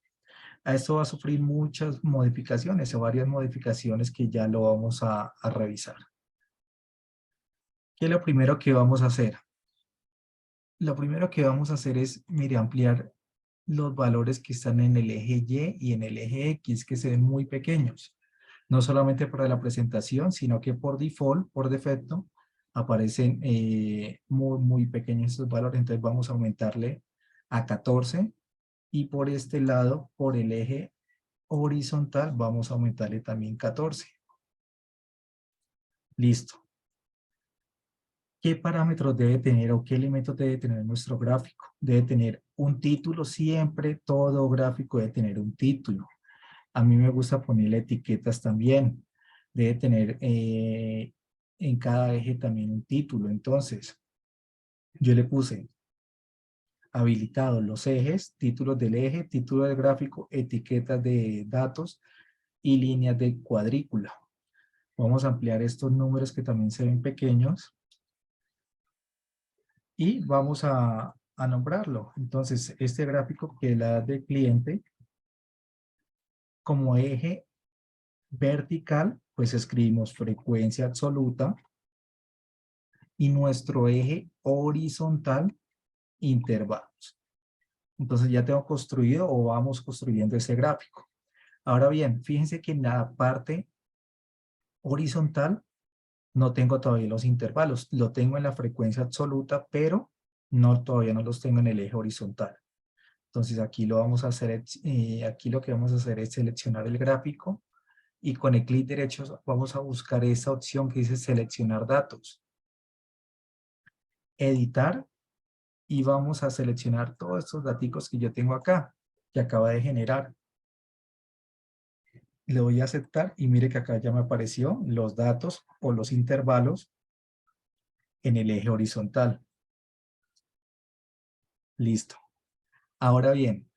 A esto va a sufrir muchas modificaciones o varias modificaciones que ya lo vamos a revisar. ¿Qué es lo primero que vamos a hacer? Lo primero que vamos a hacer es, mire, ampliar los valores que están en el eje Y y en el eje X, que se ven muy pequeños. No solamente para la presentación, sino que por default, por defecto, aparecen muy pequeños estos valores. Entonces vamos a aumentarle a 14 y por este lado, por el eje horizontal, vamos a aumentarle también 14. Listo. ¿Qué parámetros debe tener o qué elementos debe tener nuestro gráfico? Debe tener un título, siempre todo gráfico debe tener un título. A mí me gusta ponerle etiquetas también. Debe tener en cada eje también un título. Entonces, yo le puse habilitados los ejes, títulos del eje, título del gráfico, etiquetas de datos y líneas de cuadrícula. Vamos a ampliar estos números que también se ven pequeños. Y vamos a nombrarlo. Entonces, este gráfico que es la del cliente, como eje vertical, pues escribimos frecuencia absoluta y nuestro eje horizontal, intervalos. Entonces ya tengo construido o vamos construyendo ese gráfico. Ahora bien, fíjense que en la parte horizontal no tengo todavía los intervalos. Lo tengo en la frecuencia absoluta, pero todavía no los tengo en el eje horizontal. Entonces aquí lo vamos a hacer, aquí lo que vamos a hacer es seleccionar el gráfico y con el clic derecho vamos a buscar esa opción que dice seleccionar datos. Editar y vamos a seleccionar todos estos datos que yo tengo acá, que acaba de generar. Le voy a aceptar y mire que acá ya me apareció los datos o los intervalos en el eje horizontal. Listo. Ahora bien,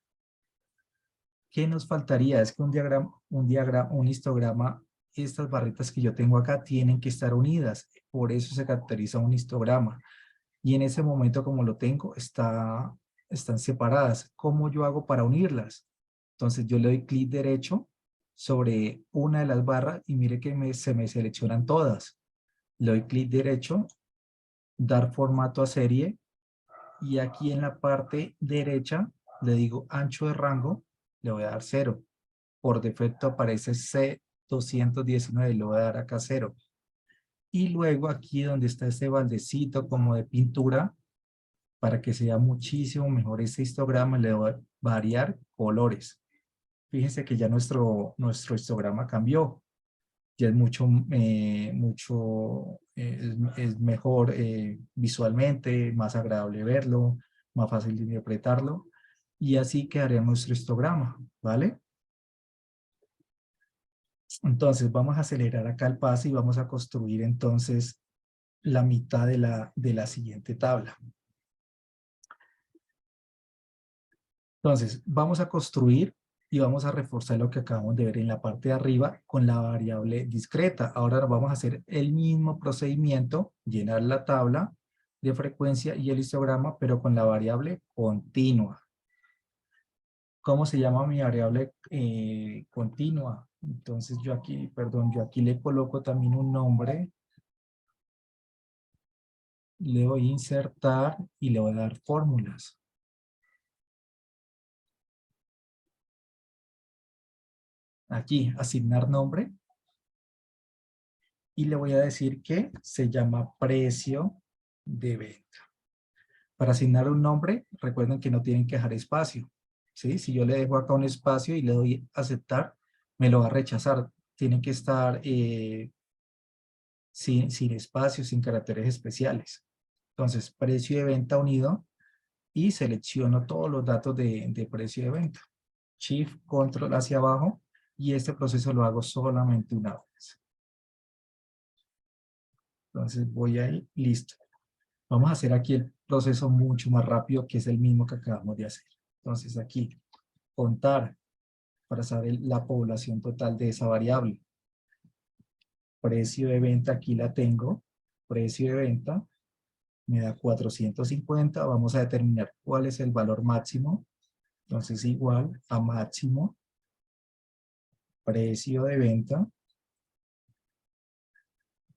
¿qué nos faltaría? Es que un histograma, estas barritas que yo tengo acá tienen que estar unidas. Por eso se caracteriza un histograma. Y en ese momento, como lo tengo, están separadas. ¿Cómo yo hago para unirlas? Entonces yo le doy clic derecho sobre una de las barras y mire que se me seleccionan todas. Le doy clic derecho, dar formato a serie y aquí en la parte derecha le digo ancho de rango, le voy a dar 0. Por defecto aparece C219, le voy a dar acá 0. Y luego aquí donde está este baldecito como de pintura, para que sea muchísimo mejor este histograma, le voy a variar colores. Fíjense que ya nuestro histograma cambió. Ya es es mejor visualmente, más agradable verlo, más fácil de interpretarlo. Y así quedaría nuestro histograma, ¿vale? Entonces vamos a acelerar acá el paso y vamos a construir entonces la mitad de la siguiente tabla. Entonces vamos a construir y vamos a reforzar lo que acabamos de ver en la parte de arriba con la variable discreta. Ahora vamos a hacer el mismo procedimiento, llenar la tabla de frecuencia y el histograma, pero con la variable continua. ¿Cómo se llama mi variable continua? Entonces yo aquí, perdón, yo aquí le coloco también un nombre. Le voy a insertar y le voy a dar fórmulas. Aquí, asignar nombre. Y le voy a decir que se llama precio de venta. Para asignar un nombre, recuerden que no tienen que dejar espacio. ¿Sí? Si yo le dejo acá un espacio y le doy aceptar, me lo va a rechazar. Tiene que estar sin espacio, sin caracteres especiales. Entonces, precio de venta unido y selecciono todos los datos de precio de venta. Shift, Control hacia abajo y este proceso lo hago solamente una vez. Entonces voy ahí, listo. Vamos a hacer aquí el proceso mucho más rápido, que es el mismo que acabamos de hacer. Entonces aquí, contar para saber la población total de esa variable. Precio de venta, aquí la tengo. Precio de venta. me da 450. Vamos a determinar cuál es el valor máximo. Entonces, igual a máximo precio de venta.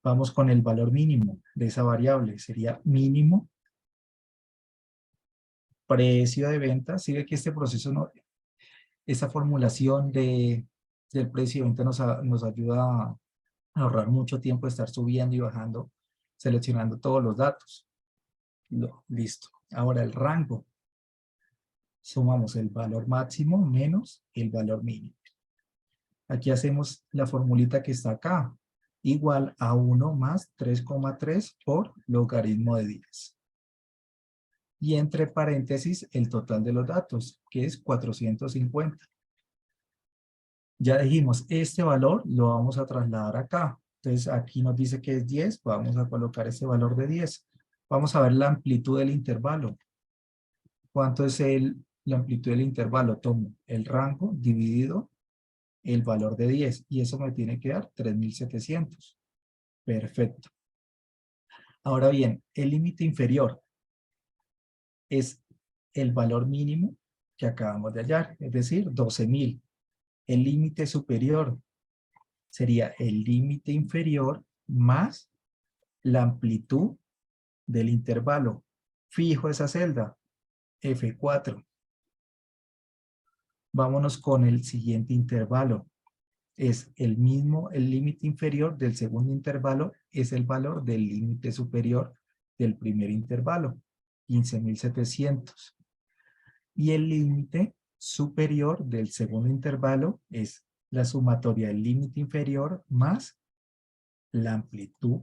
Vamos con el valor mínimo de esa variable. Sería mínimo precio de venta. Si ve que este proceso, esa formulación del precio de venta nos ayuda a ahorrar mucho tiempo de estar subiendo y bajando, seleccionando todos los datos. Listo. Ahora el rango. Sumamos el valor máximo menos el valor mínimo. Aquí hacemos la formulita que está acá. Igual a 1 más 3,3 por logaritmo de 10. Y entre paréntesis el total de los datos, que es 450. Ya dijimos, este valor lo vamos a trasladar acá. Entonces aquí nos dice que es 10, vamos a colocar ese valor de 10. Vamos a ver la amplitud del intervalo. ¿Cuánto es la amplitud del intervalo? Tomo el rango dividido el valor de 10 y eso me tiene que dar 3700. Perfecto. Ahora bien, el límite inferior es el valor mínimo que acabamos de hallar, es decir, 12.000. El límite superior sería el límite inferior más la amplitud del intervalo. Fijo esa celda, F4. Vámonos con el siguiente intervalo. Es el mismo, el límite inferior del segundo intervalo es el valor del límite superior del primer intervalo, 15.700. Y el límite superior del segundo intervalo es la sumatoria del límite inferior más la amplitud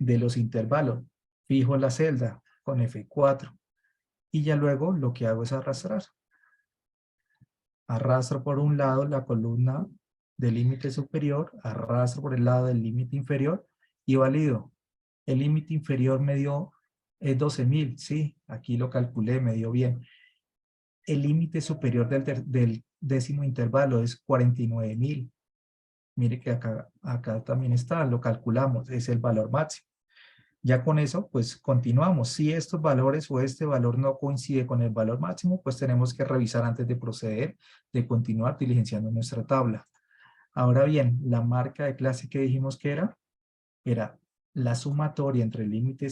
de los intervalos. Fijo la celda con F4. Y ya luego lo que hago es arrastrar. Arrastro por un lado la columna del límite superior, arrastro por el lado del límite inferior y valido. El límite inferior me dio 12.000, sí, aquí lo calculé, me dio bien. El límite superior del décimo intervalo es 49.000. Mire que acá también está, lo calculamos, es el valor máximo. Ya con eso, pues continuamos. Si estos valores o este valor no coincide con el valor máximo, pues tenemos que revisar antes de proceder, de continuar diligenciando nuestra tabla. Ahora bien, la marca de clase que dijimos que era la sumatoria entre el límite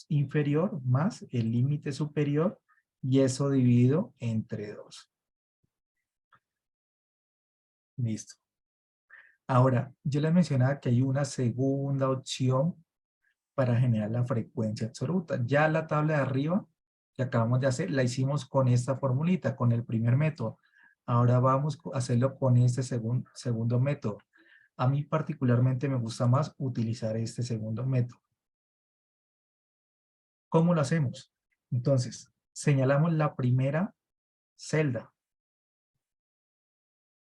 inferior más el límite superior y eso dividido entre 2. Listo. Ahora, yo les mencionaba que hay una segunda opción para generar la frecuencia absoluta. Ya la tabla de arriba que acabamos de hacer, la hicimos con esta formulita, con el primer método. Ahora vamos a hacerlo con este segundo método. A mí particularmente me gusta más utilizar este segundo método. ¿Cómo lo hacemos? Entonces, señalamos la primera celda.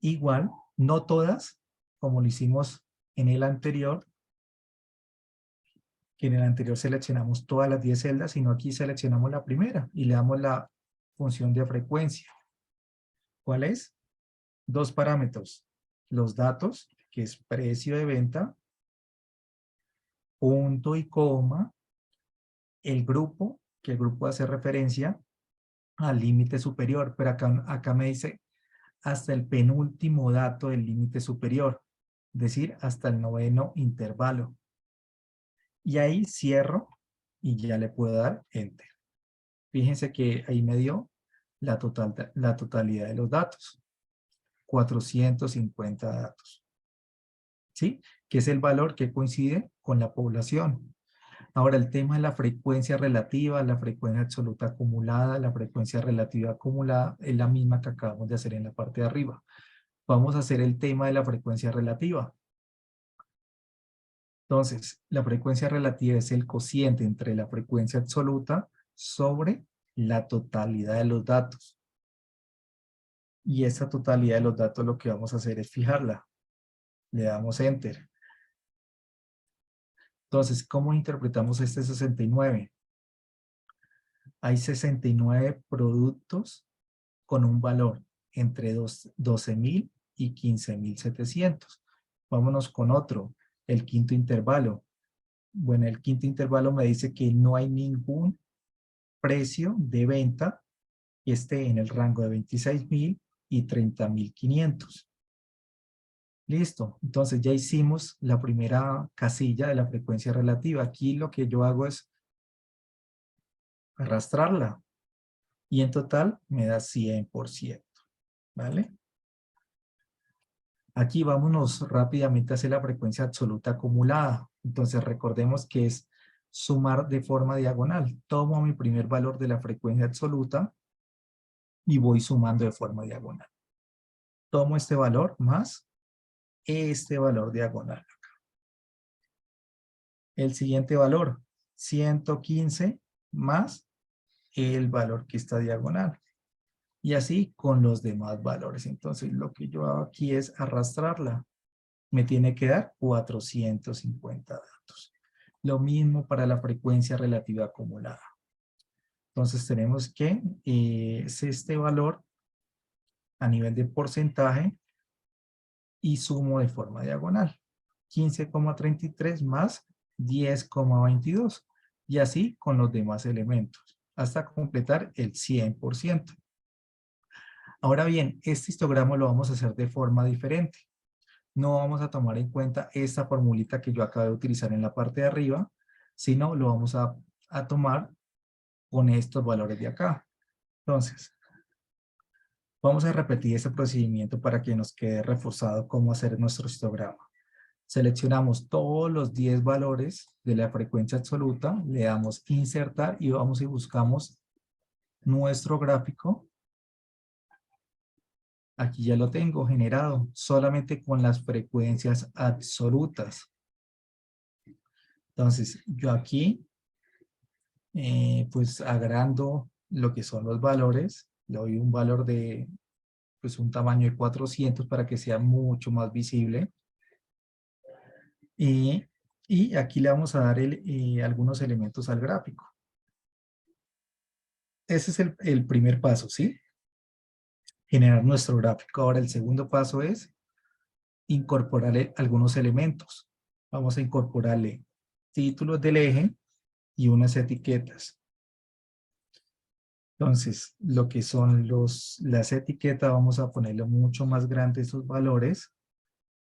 Igual, no todas, como lo hicimos en el anterior, que en el anterior seleccionamos todas las 10 celdas, sino aquí seleccionamos la primera y le damos la función de frecuencia. ¿Cuál es? Dos parámetros. Los datos, que es precio de venta, punto y coma, el grupo, que el grupo hace referencia al límite superior, pero acá me dice hasta el penúltimo dato del límite superior, es decir, hasta el 9º intervalo. Y ahí cierro y ya le puedo dar Enter. Fíjense que ahí me dio la totalidad de los datos. 450 datos. ¿Sí? Que es el valor que coincide con la población. Ahora el tema de la frecuencia relativa, la frecuencia absoluta acumulada, la frecuencia relativa acumulada es la misma que acabamos de hacer en la parte de arriba. Vamos a hacer el tema de la frecuencia relativa. Entonces, la frecuencia relativa es el cociente entre la frecuencia absoluta sobre la totalidad de los datos. Y esa totalidad de los datos lo que vamos a hacer es fijarla. Le damos Enter. Entonces, ¿cómo interpretamos este 69? Hay 69 productos con un valor entre 12.000 y 15.700. Vámonos con otro, el quinto intervalo. bueno, el quinto intervalo me dice que no hay ningún precio de venta que esté en el rango de 26.000 y 30.500. Listo, entonces ya hicimos la primera casilla de la frecuencia relativa. Aquí lo que yo hago es arrastrarla y en total me da 100%, ¿vale? Aquí vámonos rápidamente a hacer la frecuencia absoluta acumulada. Entonces recordemos que es sumar de forma diagonal. Tomo mi primer valor de la frecuencia absoluta y voy sumando de forma diagonal. Tomo este valor más este valor diagonal. El siguiente valor, 115 más el valor que está diagonal. Y así con los demás valores. Entonces lo que yo hago aquí es arrastrarla. Me tiene que dar 450 datos. Lo mismo para la frecuencia relativa acumulada. Entonces tenemos que es este valor a nivel de porcentaje y sumo de forma diagonal. 15,33 más 10,22. Y así con los demás elementos, hasta completar el 100%. Ahora bien, este histograma lo vamos a hacer de forma diferente. No vamos a tomar en cuenta esta formulita que yo acabo de utilizar en la parte de arriba, sino lo vamos a tomar con estos valores de acá. Entonces, vamos a repetir ese procedimiento para que nos quede reforzado cómo hacer nuestro histograma. Seleccionamos todos los 10 valores de la frecuencia absoluta, le damos insertar y vamos y buscamos nuestro gráfico. Aquí ya lo tengo generado, solamente con las frecuencias absolutas. Entonces, yo aquí, pues agrando lo que son los valores, le doy un valor de, pues un tamaño de 400 para que sea mucho más visible. Y aquí le vamos a dar algunos elementos al gráfico. Ese es el primer paso, ¿sí? Generar nuestro gráfico. Ahora el segundo paso es incorporarle algunos elementos. Vamos a incorporarle títulos del eje y unas etiquetas. Entonces, lo que son las etiquetas, vamos a ponerle mucho más grande esos valores.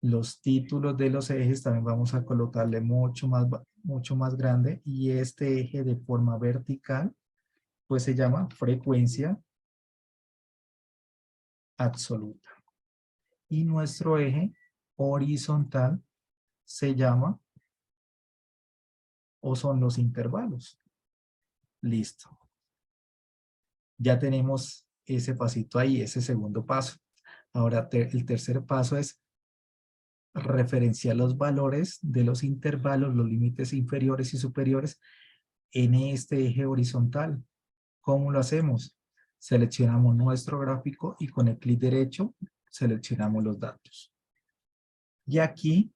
Los títulos de los ejes también vamos a colocarle mucho más grande. Y este eje de forma vertical, pues se llama frecuencia absoluta. Y nuestro eje horizontal se llama, o son los intervalos. Listo. Ya tenemos ese pasito ahí, ese segundo paso. Ahora el tercer paso es referenciar los valores de los intervalos, los límites inferiores y superiores en este eje horizontal. ¿Cómo lo hacemos? Seleccionamos nuestro gráfico y con el clic derecho seleccionamos los datos. Y aquí,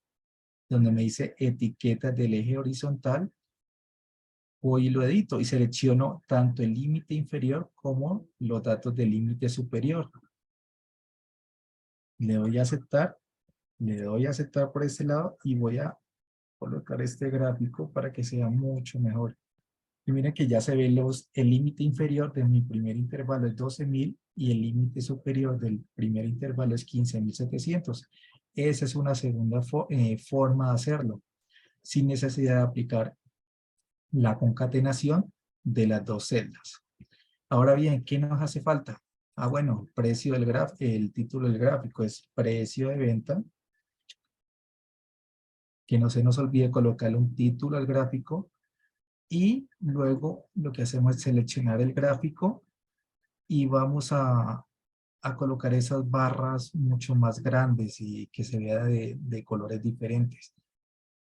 donde me dice etiquetas del eje horizontal, voy y lo edito y selecciono tanto el límite inferior como los datos del límite superior. Le doy a aceptar, le doy a aceptar por este lado y voy a colocar este gráfico para que sea mucho mejor. Y miren que ya se ve el límite inferior de mi primer intervalo es 12.000 y el límite superior del primer intervalo es 15.700. Esa es una segunda forma de hacerlo, sin necesidad de aplicar la concatenación de las dos celdas. Ahora bien, ¿qué nos hace falta? Ah, bueno, precio del el título del gráfico es precio de venta. Que no se nos olvide colocarle un título al gráfico. Y luego lo que hacemos es seleccionar el gráfico y vamos a colocar esas barras mucho más grandes y que se vea de colores diferentes.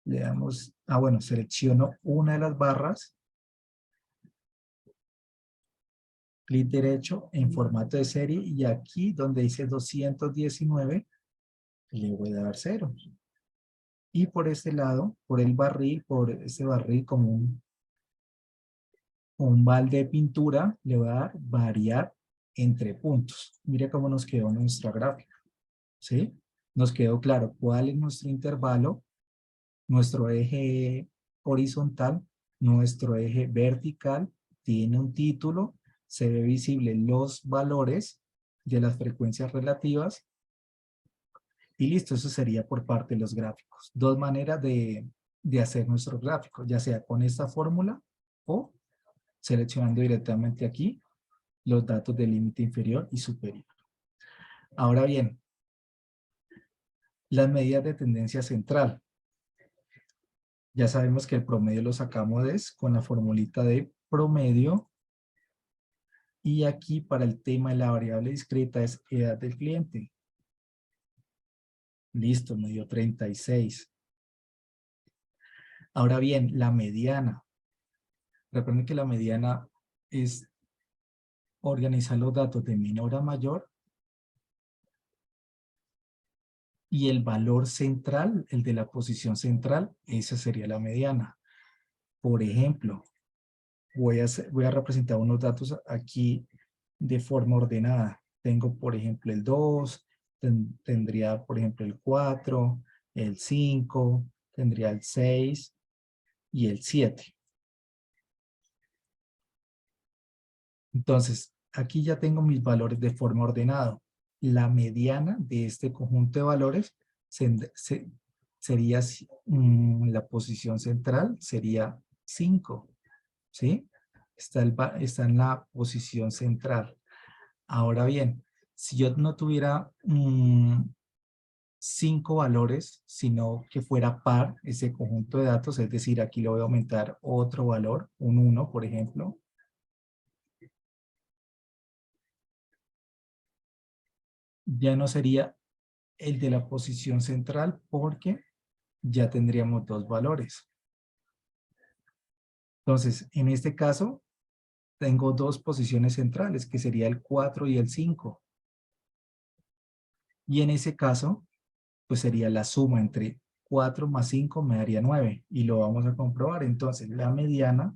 Le damos, bueno, selecciono una de las barras, clic derecho en formato de serie y aquí donde dice 219 le voy a dar 0. Y por este lado, por este barril como un balde de pintura, le voy a dar variar entre puntos. Mire cómo nos quedó nuestra gráfica, ¿sí? Nos quedó claro cuál es nuestro intervalo, nuestro eje horizontal, nuestro eje vertical tiene un título, se ve visible los valores de las frecuencias relativas y listo, eso sería por parte de los gráficos. Dos maneras de hacer nuestro gráfico, ya sea con esta fórmula o seleccionando directamente aquí los datos del límite inferior y superior. Ahora bien, las medidas de tendencia central. Ya sabemos que el promedio lo sacamos con la formulita de promedio. Y aquí para el tema de la variable discreta es edad del cliente. Listo, me dio 36. Ahora bien, la mediana. Recuerden que la mediana es organizar los datos de menor a mayor. Y el valor central, el de la posición central, esa sería la mediana. Por ejemplo, voy a representar unos datos aquí de forma ordenada. Tengo, por ejemplo, el 2, tendría, por ejemplo, el 4, el 5, tendría el 6 y el 7. Entonces, aquí ya tengo mis valores de forma ordenada. La mediana de este conjunto de valores sería, la posición central sería 5, ¿sí? Está en la posición central. Ahora bien, si yo no tuviera 5 valores, sino que fuera par ese conjunto de datos, es decir, aquí le voy a aumentar otro valor, un 1, por ejemplo. Ya no sería el de la posición central porque ya tendríamos dos valores. Entonces, en este caso, tengo dos posiciones centrales, que sería el 4 y el 5. Y en ese caso, pues sería la suma entre 4 más 5 me daría 9. Y lo vamos a comprobar. Entonces, la mediana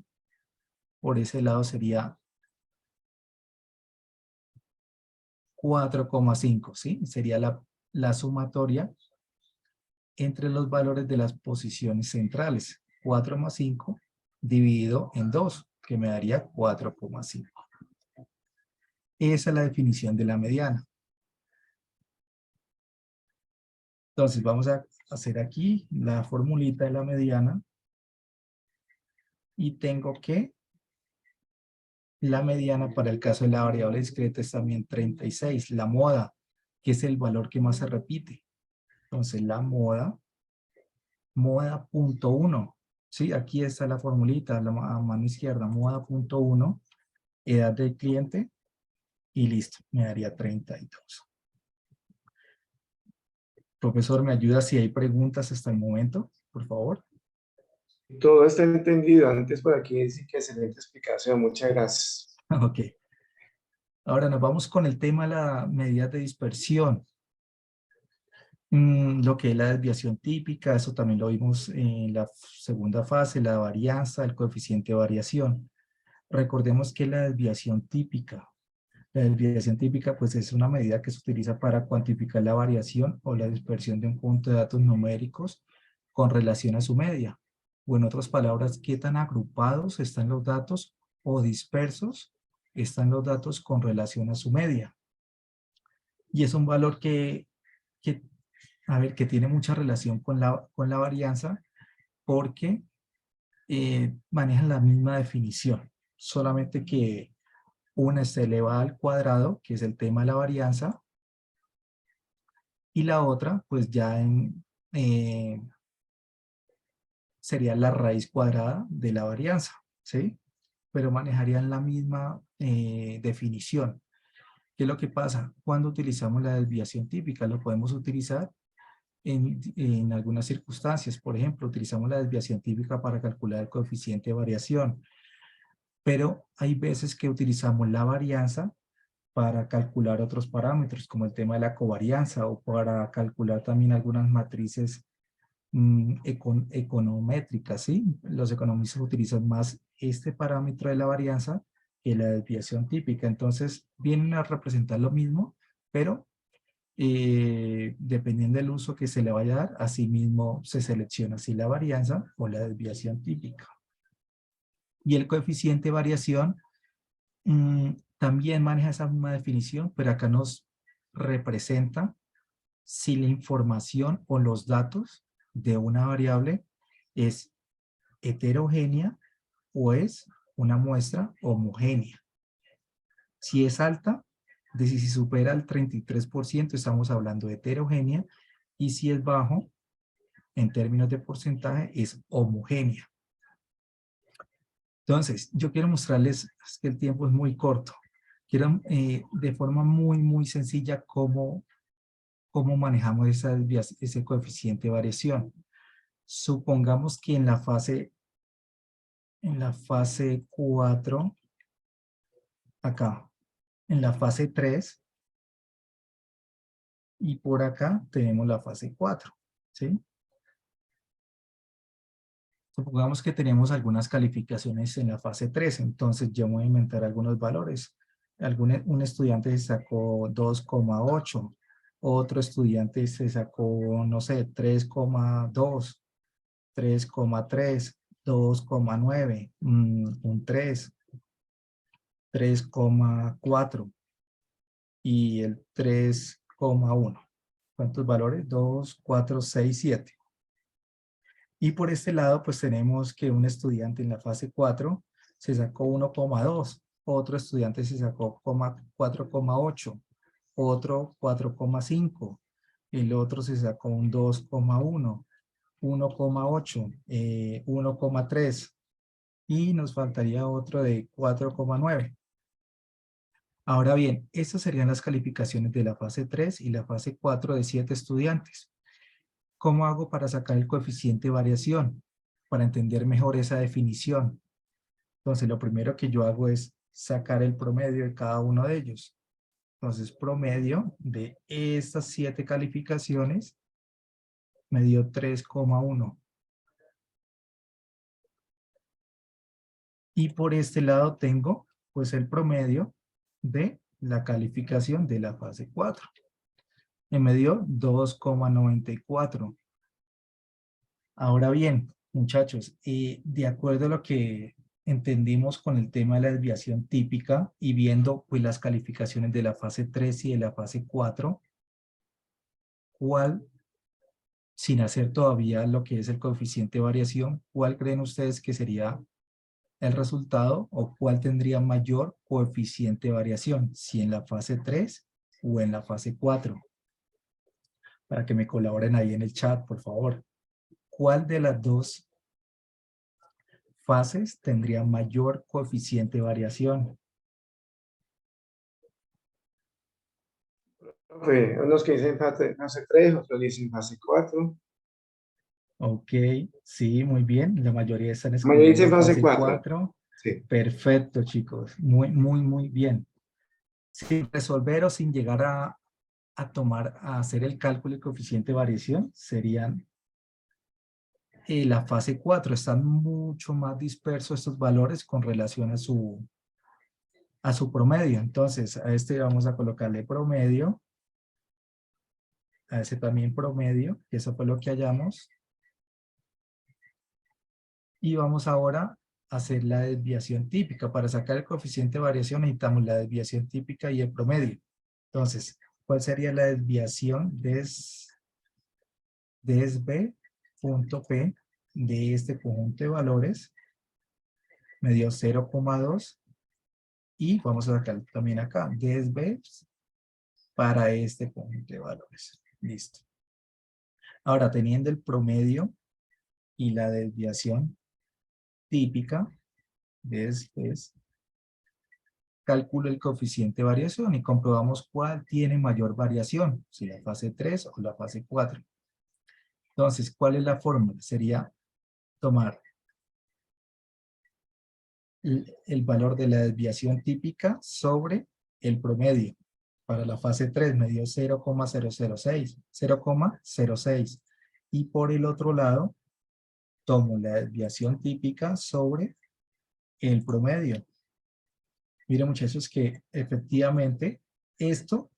por ese lado sería 4,5, ¿sí? Sería la sumatoria entre los valores de las posiciones centrales. 4 más 5 dividido en 2, que me daría 4,5. Esa es la definición de la mediana. Entonces vamos a hacer aquí la formulita de la mediana. Y tengo que la mediana para el caso de la variable discreta es también 36. La moda, que es el valor que más se repite. Entonces la moda punto 1. Sí, aquí está la formulita, a mano izquierda, moda punto 1, edad del cliente, y listo, me daría 32. Profesor, ¿me ayuda si hay preguntas hasta el momento, por favor? Todo está entendido. Antes por aquí dice que excelente explicación. Muchas gracias. Ok. Ahora nos vamos con el tema de la medida de dispersión. Lo que es la desviación típica, eso también lo vimos en la segunda fase, la varianza, el coeficiente de variación. Recordemos que la desviación típica pues es una medida que se utiliza para cuantificar la variación o la dispersión de un conjunto de datos numéricos con relación a su media. O en otras palabras, qué tan agrupados están los datos o dispersos están los datos con relación a su media. Y es un valor que que tiene mucha relación con la varianza porque manejan la misma definición, solamente que una está elevada al cuadrado, que es el tema de la varianza, y la otra, pues ya sería la raíz cuadrada de la varianza, ¿sí? Pero manejarían la misma definición. ¿Qué es lo que pasa? Cuando utilizamos la desviación típica, lo podemos utilizar en algunas circunstancias. Por ejemplo, utilizamos la desviación típica para calcular el coeficiente de variación, pero hay veces que utilizamos la varianza para calcular otros parámetros, como el tema de la covarianza, o para calcular también algunas matrices econométricas, ¿sí? Los economistas utilizan más este parámetro de la varianza que la desviación típica. Entonces, vienen a representar lo mismo, pero dependiendo del uso que se le vaya a dar, asimismo se selecciona si la varianza o la desviación típica. Y el coeficiente de variación también maneja esa misma definición, pero acá nos representa si la información o los datos de una variable es heterogénea o es una muestra homogénea. Si es alta, si supera el 33%, estamos hablando de heterogénea, y si es bajo, en términos de porcentaje, es homogénea. Entonces, yo quiero mostrarles, es que el tiempo es muy corto, quiero de forma muy sencilla cómo manejamos ese coeficiente de variación. Supongamos que en la fase 4, acá, en la fase 3, y por acá tenemos la fase 4, ¿sí? Supongamos que tenemos algunas calificaciones en la fase 3, entonces yo voy a inventar algunos valores. Un estudiante se sacó 2,8, otro estudiante se sacó, no sé, 3,2, 3,3, 2,9, un 3, 3,4 y el 3,1. ¿Cuántos valores? 2, 4, 6, 7. Y por este lado, pues tenemos que un estudiante en la fase 4 se sacó 1,2, otro estudiante se sacó 4,8, otro 4,5, el otro se sacó un 2,1, 1,8, 1,3 y nos faltaría otro de 4,9. Ahora bien, estas serían las calificaciones de la fase 3 y la fase 4 de 7 estudiantes. ¿Cómo hago para sacar el coeficiente de variación? Para entender mejor esa definición. Entonces, lo primero que yo hago es sacar el promedio de cada uno de ellos. Entonces, promedio de estas 7 calificaciones me dio 3,1. Y por este lado tengo, pues, el promedio de la calificación de la fase 4. Me dio 2,94. Ahora bien, muchachos, de acuerdo a lo que entendimos con el tema de la desviación típica y viendo pues las calificaciones de la fase 3 y de la fase 4, ¿cuál, sin hacer todavía lo que es el coeficiente de variación, cuál creen ustedes que sería el resultado o cuál tendría mayor coeficiente de variación, si en la fase 3 o en la fase 4? Para que me colaboren ahí en el chat, por favor. ¿Cuál de las dos fases tendría mayor coeficiente de variación? Unos que dicen fase 3, otros dicen fase 4. Ok, sí, muy bien. La mayoría están La mayoría dicen escogiendo fase fase 4. 4. Sí. Perfecto, chicos. Muy bien. Sin resolver o sin llegar a hacer el cálculo de coeficiente de variación, serían la fase 4. Están mucho más dispersos estos valores con relación a su promedio. Entonces, a este vamos a colocarle promedio. A ese también promedio, que eso fue lo que hallamos. Y vamos ahora a hacer la desviación típica. Para sacar el coeficiente de variación necesitamos la desviación típica y el promedio. Entonces, ¿cuál sería la desviación desb punto P de este conjunto de valores? Me dio 0,2 y vamos a sacar también acá desb para este conjunto de valores. Listo. Ahora, teniendo el promedio y la desviación típica, calculo el coeficiente de variación y comprobamos cuál tiene mayor variación, si la fase 3 o la fase 4. Entonces, ¿cuál es la fórmula? Sería tomar el valor de la desviación típica sobre el promedio. Para la fase 3 me dio 0,006. Y por el otro lado, tomo la desviación típica sobre el promedio. Miren, muchachos, que efectivamente esto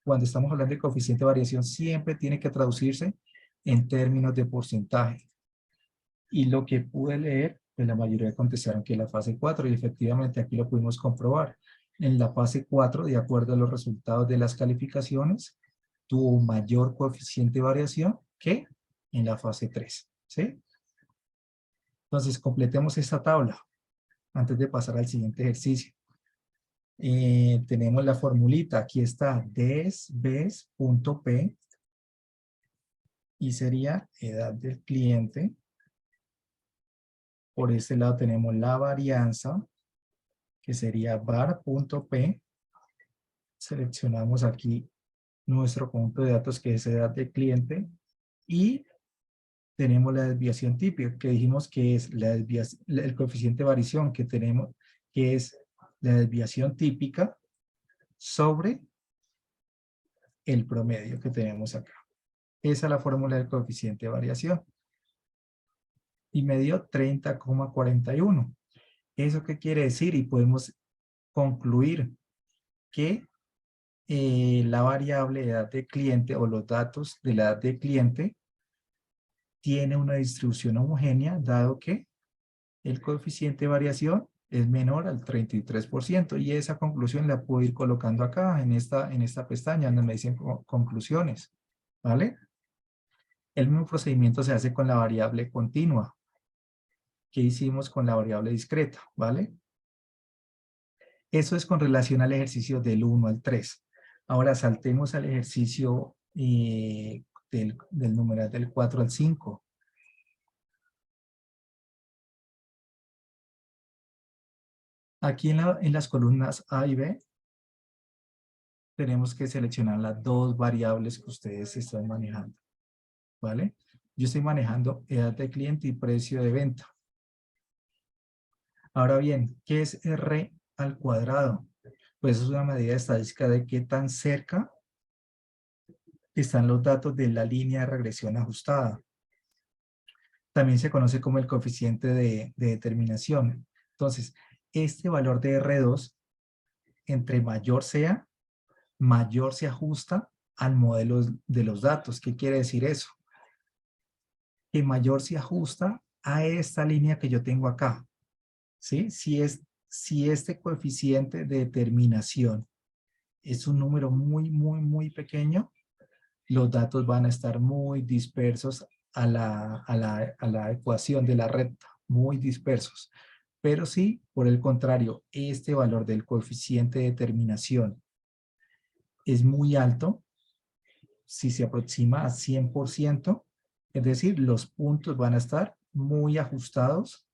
cuando estamos hablando de coeficiente de variación, siempre tiene que traducirse en términos de porcentaje. Y lo que pude leer, pues la mayoría contestaron que la fase 4, y efectivamente aquí lo pudimos comprobar. En la fase 4, de acuerdo a los resultados de las calificaciones, tuvo mayor coeficiente de variación que en la fase 3, ¿sí? Entonces, completemos esta tabla antes de pasar al siguiente ejercicio. Tenemos la formulita, aquí está des.b.p y sería edad del cliente. Por este lado tenemos la varianza, que sería var.p. Seleccionamos aquí nuestro conjunto de datos, que es edad del cliente, y tenemos la desviación típica, que dijimos que es la desviación, el coeficiente de variación que tenemos, que es la desviación típica sobre el promedio que tenemos acá. Esa es la fórmula del coeficiente de variación. Y me dio 30,41. ¿Eso qué quiere decir? Y podemos concluir que la variable edad de cliente o los datos de la edad de cliente tiene una distribución homogénea, dado que el coeficiente de variación es menor al 33%. Y esa conclusión la puedo ir colocando acá en esta pestaña donde me dicen conclusiones. ¿Vale? El mismo procedimiento se hace con la variable continua que hicimos con la variable discreta. ¿Vale? Eso es con relación al ejercicio del 1 al 3. Ahora saltemos al ejercicio del numeral del 4 al 5. Aquí en las columnas A y B tenemos que seleccionar las dos variables que ustedes están manejando. ¿Vale? Yo estoy manejando edad de cliente y precio de venta. Ahora bien, ¿qué es R al cuadrado? Pues es una medida estadística de qué tan cerca están los datos de la línea de regresión ajustada. También se conoce como el coeficiente de determinación. Entonces, este valor de R2, entre mayor sea, mayor se ajusta al modelo de los datos. ¿Qué quiere decir eso? Que mayor se ajusta a esta línea que yo tengo acá. ¿Sí? Si este coeficiente de determinación es un número muy pequeño, los datos van a estar muy dispersos a la ecuación de la recta, muy dispersos. Pero si, por el contrario, este valor del coeficiente de determinación es muy alto, si se aproxima a 100%, es decir, los puntos van a estar muy ajustados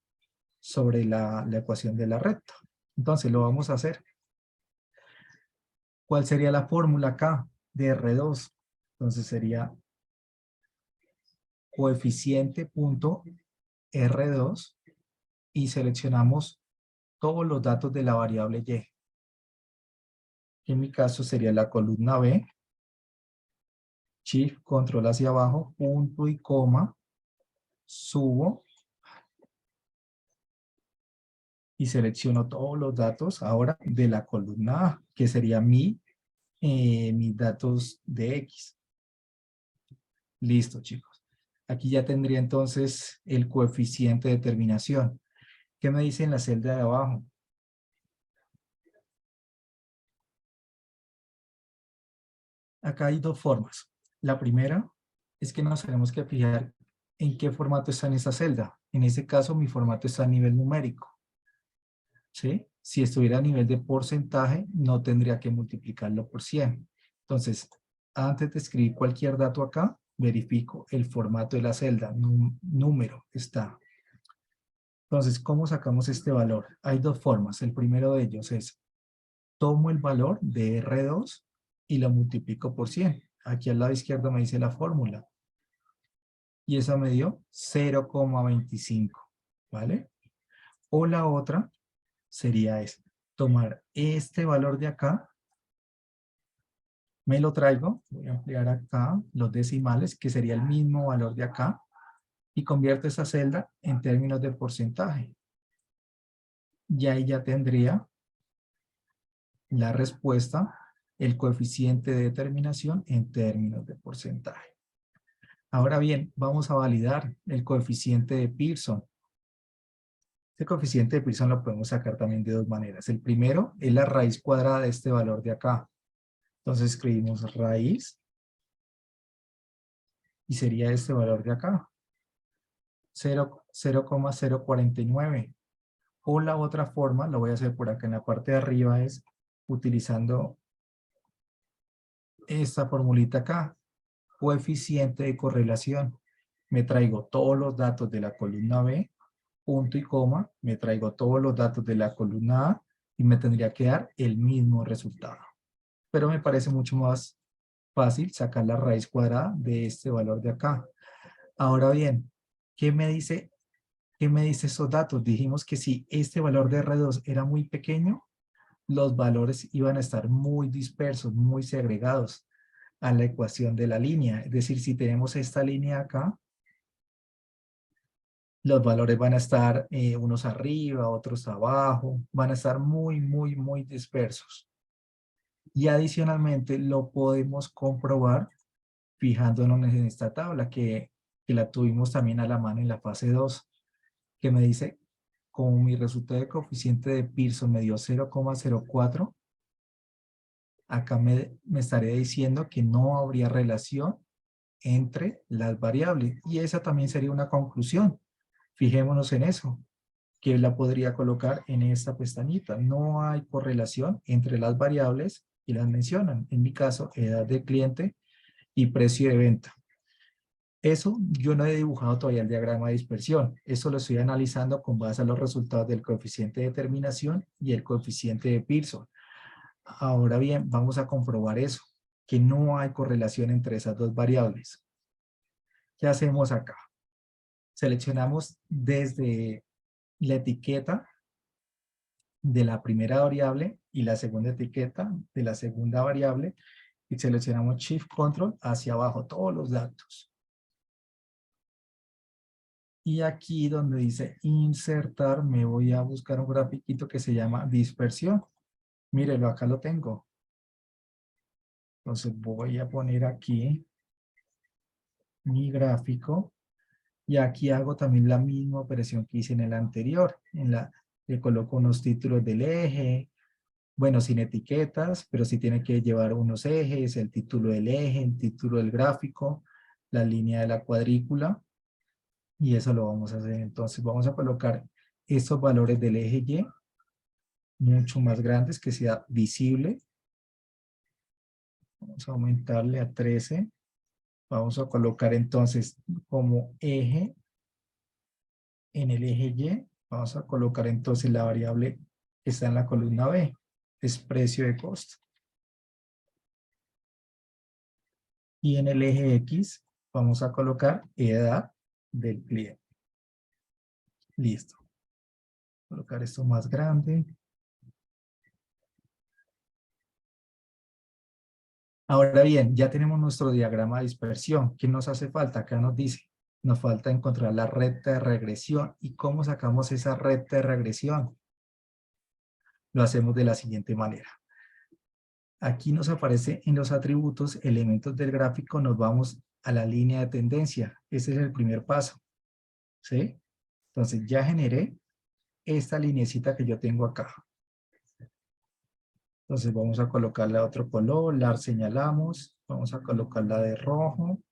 sobre la ecuación de la recta. Entonces lo vamos a hacer. ¿Cuál sería la fórmula acá de R2? Entonces sería coeficiente punto R2 y seleccionamos todos los datos de la variable Y. En mi caso sería la columna B. Shift, control hacia abajo, punto y coma, subo y selecciono todos los datos ahora de la columna A, que sería mis datos de X. Listo, chicos. Aquí ya tendría entonces el coeficiente de determinación. ¿Qué me dice en la celda de abajo? Acá hay dos formas. La primera es que nos tenemos que fijar en qué formato está en esa celda. En ese caso, mi formato está a nivel numérico. ¿Sí? Si estuviera a nivel de porcentaje, no tendría que multiplicarlo por 100. Entonces, antes de escribir cualquier dato acá, verifico el formato de la celda. Número está. Entonces, ¿cómo sacamos este valor? Hay dos formas. El primero de ellos es, tomo el valor de R2 y lo multiplico por 100. Aquí al lado izquierdo me dice la fórmula. Y esa me dio 0,25. ¿Vale? O la otra sería tomar este valor de acá, me lo traigo, voy a ampliar acá los decimales, que sería el mismo valor de acá, y convierto esa celda en términos de porcentaje. Y ahí ya tendría la respuesta el coeficiente de determinación en términos de porcentaje. Ahora bien, vamos a validar el coeficiente de Pearson. Este coeficiente de Pearson lo podemos sacar también de dos maneras. El primero es la raíz cuadrada de este valor de acá. Entonces escribimos raíz y sería este valor de acá, 0,049. O la otra forma, lo voy a hacer por acá en la parte de arriba, es utilizando esta formulita acá, coeficiente de correlación. Me traigo todos los datos de la columna B, punto y coma, me traigo todos los datos de la columna A y me tendría que dar el mismo resultado. Pero me parece mucho más fácil sacar la raíz cuadrada de este valor de acá. Ahora bien, ¿qué me dice esos datos? Dijimos que si este valor de R2 era muy pequeño, los valores iban a estar muy dispersos, muy segregados a la ecuación de la línea. Es decir, si tenemos esta línea acá, los valores van a estar unos arriba, otros abajo, van a estar muy, muy, muy dispersos. Y adicionalmente lo podemos comprobar fijándonos en esta tabla que la tuvimos también a la mano en la fase 2, que me dice, como mi resultado de coeficiente de Pearson me dio 0,04, acá me estaría diciendo que no habría relación entre las variables. Y esa también sería una conclusión. Fijémonos en eso, que la podría colocar en esta pestañita. No hay correlación entre las variables y las mencionan. En mi caso, edad del cliente y precio de venta. Eso yo no he dibujado todavía el diagrama de dispersión. Eso lo estoy analizando con base a los resultados del coeficiente de determinación y el coeficiente de Pearson. Ahora bien, vamos a comprobar eso, que no hay correlación entre esas dos variables. ¿Qué hacemos acá? Seleccionamos desde la etiqueta de la primera variable y la segunda etiqueta de la segunda variable y seleccionamos Shift Control hacia abajo todos los datos. Y aquí donde dice insertar, me voy a buscar un grafiquito que se llama dispersión. Mírelo, acá lo tengo. Entonces voy a poner aquí mi gráfico. Y aquí hago también la misma operación que hice en el anterior. Le coloco unos títulos del eje. Bueno, sin etiquetas, pero sí tiene que llevar unos ejes, el título del eje, el título del gráfico, la línea de la cuadrícula. Y eso lo vamos a hacer. Entonces vamos a colocar estos valores del eje Y mucho más grandes, que sea visible. Vamos a aumentarle a 13. Vamos a colocar entonces como eje, en el eje Y, vamos a colocar entonces la variable que está en la columna B, es precio de costo. Y en el eje X vamos a colocar edad del cliente. Listo. Colocar esto más grande. Ahora bien, ya tenemos nuestro diagrama de dispersión. ¿Qué nos hace falta? Acá nos dice, nos falta encontrar la recta de regresión. ¿Y cómo sacamos esa recta de regresión? Lo hacemos de la siguiente manera. Aquí nos aparece en los atributos, elementos del gráfico, nos vamos a la línea de tendencia. Ese es el primer paso. ¿Sí? Entonces ya generé esta linecita que yo tengo acá. Entonces vamos a colocarle otro color, la señalamos, vamos a colocarla de rojo,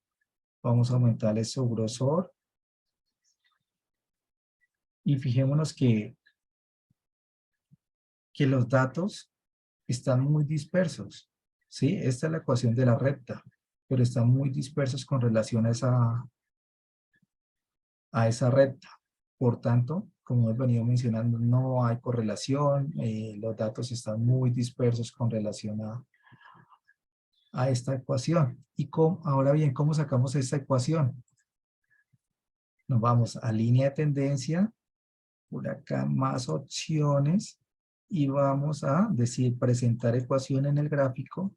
vamos a aumentarle su grosor. Y fijémonos que los datos están muy dispersos. ¿Sí? Esta es la ecuación de la recta, pero están muy dispersos con relación a esa recta. Por tanto, como hemos venido mencionando, no hay correlación, los datos están muy dispersos con relación a esta ecuación. Ahora bien, ¿cómo sacamos esta ecuación? Nos vamos a línea de tendencia, por acá más opciones, y vamos a decir presentar ecuación en el gráfico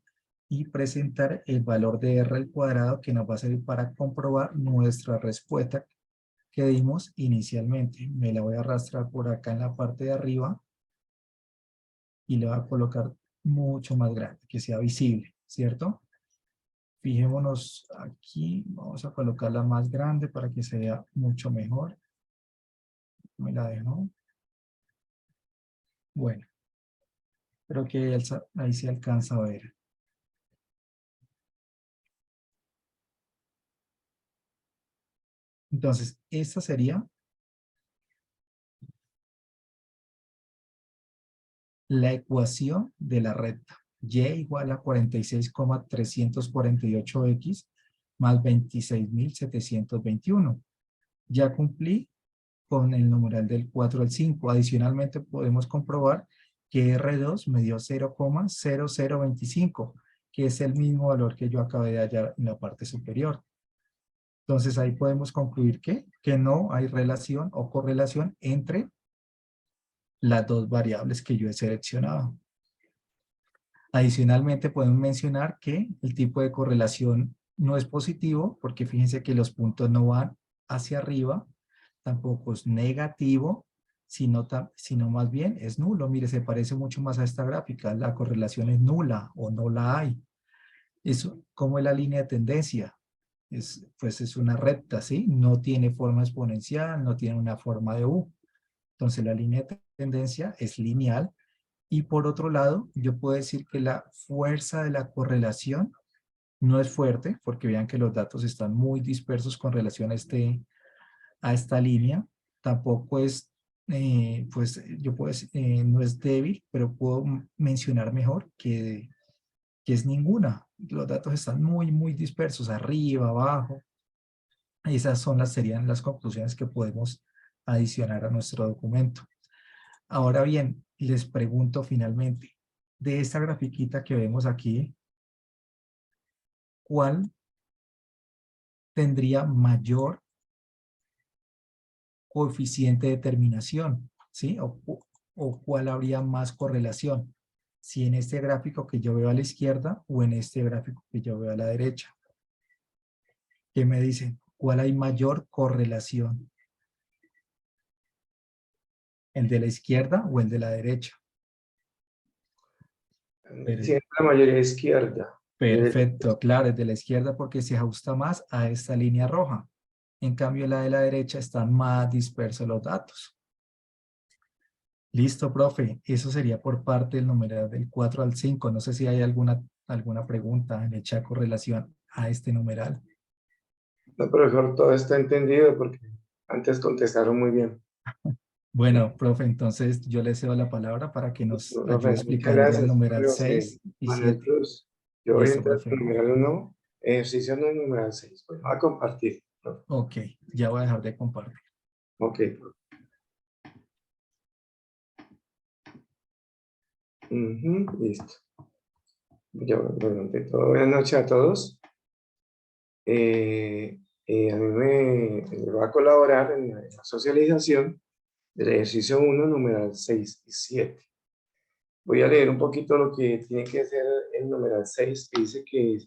y presentar el valor de R al cuadrado que nos va a servir para comprobar nuestra respuesta que dimos inicialmente. Me la voy a arrastrar por acá en la parte de arriba y le voy a colocar mucho más grande, que sea visible, ¿cierto? Fijémonos aquí, vamos a colocarla más grande para que se vea mucho mejor. Me la dejo. Bueno, creo que ahí se alcanza a ver. Entonces, esta sería la ecuación de la recta. Y igual a 46,348x más 26.721. Ya cumplí con el numeral del 4 al 5. Adicionalmente podemos comprobar que R2 me dio 0,0025, que es el mismo valor que yo acabé de hallar en la parte superior. Entonces ahí podemos concluir que no hay relación o correlación entre las dos variables que yo he seleccionado. Adicionalmente podemos mencionar que el tipo de correlación no es positivo, porque fíjense que los puntos no van hacia arriba, tampoco es negativo, sino más bien es nulo. Mire, se parece mucho más a esta gráfica, la correlación es nula o no la hay. Eso, ¿cómo es la línea de tendencia? Pues es una recta, ¿sí? No tiene forma exponencial, no tiene una forma de U. Entonces la línea de tendencia es lineal. Y por otro lado, yo puedo decir que la fuerza de la correlación no es fuerte, porque vean que los datos están muy dispersos con relación a esta línea. Tampoco es, pues yo puedo decir, no es débil, pero puedo mencionar mejor que es ninguna. Los datos están muy, muy dispersos, arriba, abajo. Esas serían las conclusiones que podemos adicionar a nuestro documento. Ahora bien, les pregunto finalmente, de esta grafiquita que vemos aquí, ¿cuál tendría mayor coeficiente de determinación? ¿Sí? ¿O cuál habría más correlación? Si en este gráfico que yo veo a la izquierda o en este gráfico que yo veo a la derecha. ¿Qué me dicen? ¿Cuál hay mayor correlación? ¿El de la izquierda o el de la derecha? Siempre la mayoría izquierda. Perfecto, claro, es de la izquierda porque se ajusta más a esta línea roja. En cambio, la de la derecha están más dispersos los datos. Listo, profe. Eso sería por parte del numeral del 4 al 5. No sé si hay alguna pregunta en hecha con relación a este numeral. No, profesor, todo está entendido porque antes contestaron muy bien. Bueno, profe, entonces yo le cedo la palabra para que nos ayude Profe, muchas explicando ya el gracias. numeral José 6 y Manuel 7. Cruz. Yo voy a Listo, entrar profe. en el numeral 1, ejercicio no numeral 6. Bueno, a compartir, profe. Ok, ya voy a dejar de compartir. Ok, profe. Listo. Bueno, ante todo, buenas noches a todos. A mí me va a colaborar en la socialización del ejercicio 1, numeral 6 y 7. Voy a leer un poquito lo que tiene que ser el numeral 6, que dice que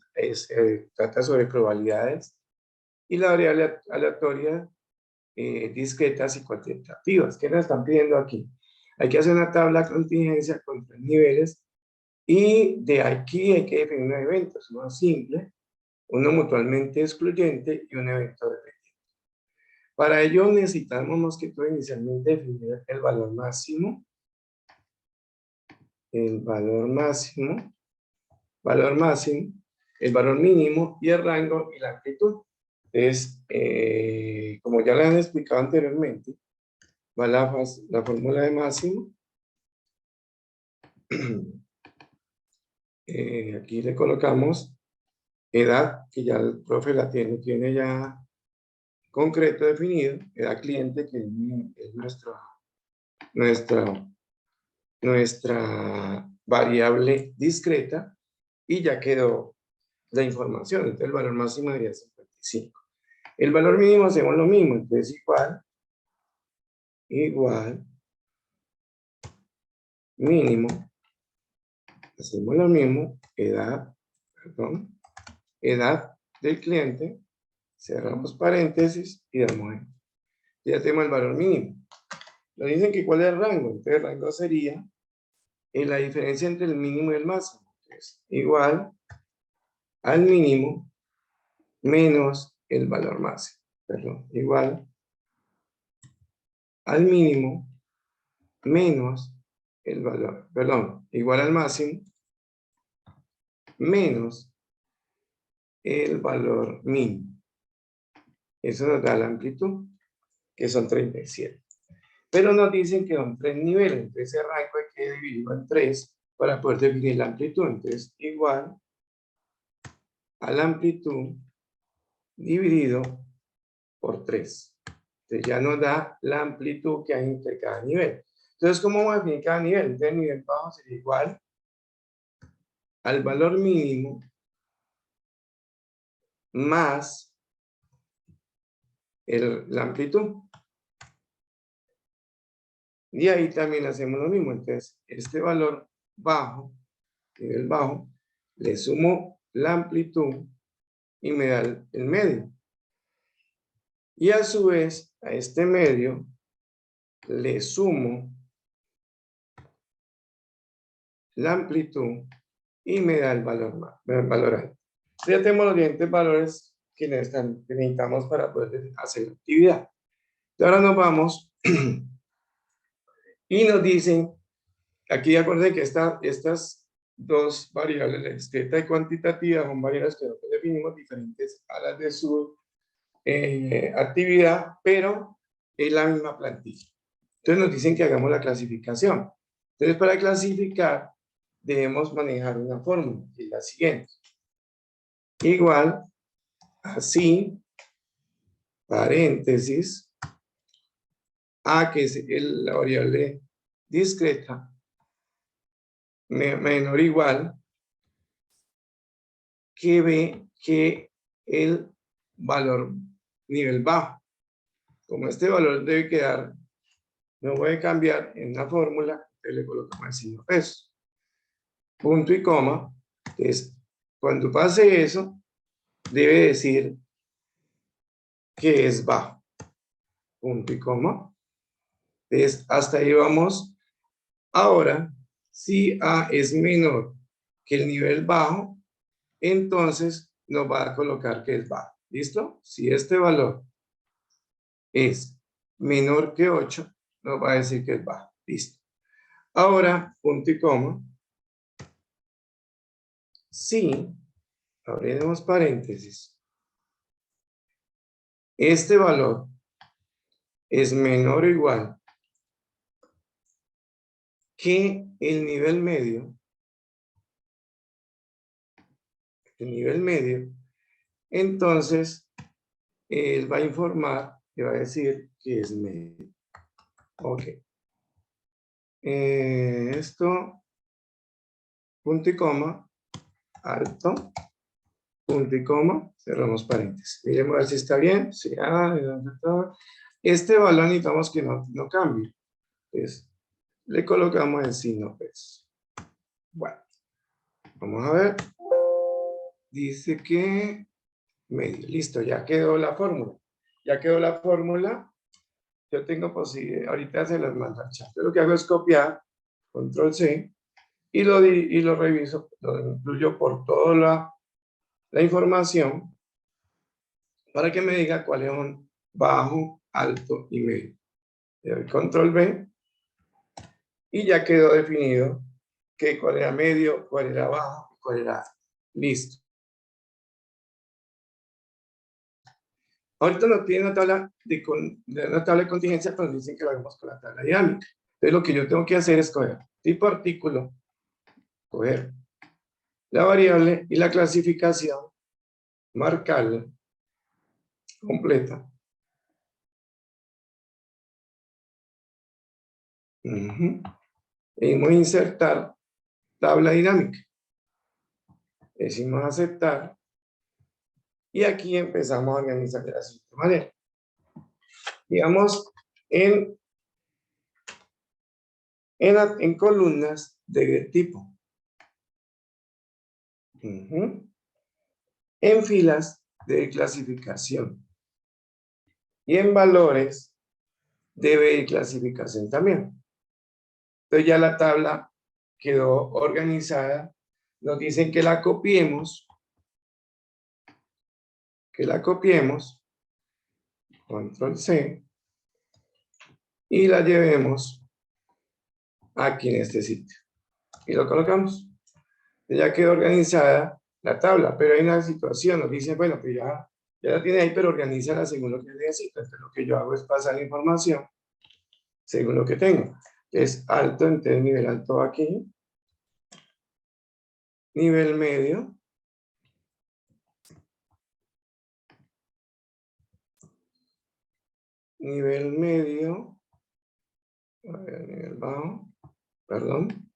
trata sobre probabilidades y la variable aleatoria discretas y cuantitativas. ¿Qué nos están pidiendo aquí? Hay que hacer una tabla de contingencia con 3 niveles y de aquí hay que definir unos eventos, uno simple, uno mutuamente excluyente y un evento dependiente. Para ello necesitamos más que todo inicialmente definir el valor máximo, el valor máximo, el valor mínimo y el rango y la amplitud. Entonces, como ya les han explicado anteriormente, va la fórmula de máximo. Aquí le colocamos edad, que ya el profe la tiene ya concreto definido, edad cliente, que es nuestra variable discreta, y ya quedó la información. Entonces el valor máximo sería 55. El valor mínimo hacemos lo mismo, entonces igual, mínimo, hacemos lo mismo, edad del cliente, cerramos paréntesis y damos enter. Ya tenemos el valor mínimo. Nos dicen que cuál es el rango, entonces el rango sería la diferencia entre el mínimo y el máximo. Es igual al mínimo menos el valor máximo. Perdón, igual al mínimo menos el valor, perdón, igual al máximo menos el valor mínimo. Eso nos da la amplitud, que son 37. Pero nos dicen que son 3 niveles, entonces ese rango hay que dividirlo en 3 para poder definir la amplitud. Entonces, igual a la amplitud dividido por 3. Entonces ya nos da la amplitud que hay entre cada nivel. Entonces, ¿cómo vamos a definir cada nivel? Entonces, el nivel bajo sería igual al valor mínimo más la amplitud. Y ahí también hacemos lo mismo. Entonces, este valor bajo, nivel bajo, le sumo la amplitud y me da el medio. Y a su vez, a este medio, le sumo la amplitud y me da el valor alto. Ya tenemos los diferentes valores que necesitamos para poder hacer la actividad. Y ahora nos vamos y nos dicen, aquí acuérdense que estas dos variables, θ y cuantitativa, son variables que nosotros definimos diferentes a las de su actividad, pero es la misma plantilla. Entonces nos dicen que hagamos la clasificación. Entonces, para clasificar, debemos manejar una fórmula, que es la siguiente. Igual, así, paréntesis, A, que es la variable discreta, menor o igual, que B, que el valor nivel bajo. Como este valor debe quedar, no puede cambiar en la fórmula, entonces le colocamos el signo peso. Punto y coma. Entonces, cuando pase eso, debe decir que es bajo. Punto y coma. Entonces, hasta ahí vamos. Ahora, si A es menor que el nivel bajo, entonces nos va a colocar que es bajo. ¿Listo? Si este valor es menor que 8, nos va a decir que es bajo. Listo. Ahora, punto y coma. Si, abriremos paréntesis, este valor es menor o igual que el nivel medio, entonces él va a informar y va a decir que es medio. Ok. Esto, punto y coma, alto, punto y coma, cerramos paréntesis. Miremos a ver si está bien. Sí, este valor necesitamos que no cambie. Entonces, le colocamos el signo peso. Bueno, vamos a ver. Dice que medio. Listo, ya quedó la fórmula. Ya quedó la fórmula. Yo tengo posibilidad, ahorita se las mando al chat. Yo lo que hago es copiar, control C, y lo reviso, lo incluyo por toda la información para que me diga cuáles son bajo, alto y medio. Le doy control B y ya quedó definido que cuál era medio, cuál era bajo y cuál era alto. Listo. Ahorita no tiene una tabla de contingencia, pero dicen que lo hagamos con la tabla dinámica. Entonces lo que yo tengo que hacer es coger tipo artículo, coger la variable y la clasificación, marcarla completa. Y vamos a insertar tabla dinámica. Decimos aceptar. Y aquí empezamos a organizar de la siguiente manera. Digamos, en columnas de tipo. En filas de clasificación. Y en valores debe ir clasificación también. Entonces ya la tabla quedó organizada. Nos dicen que la copiemos. Control C, y la llevemos aquí en este sitio. Y lo colocamos. Ya quedó organizada la tabla, pero hay una situación, nos dice, bueno, pues ya la tiene ahí, pero organízala según lo que necesita. Entonces lo que yo hago es pasar la información según lo que tengo. Es alto, entonces nivel alto aquí. Nivel medio. Nivel medio. A ver, nivel bajo. Perdón.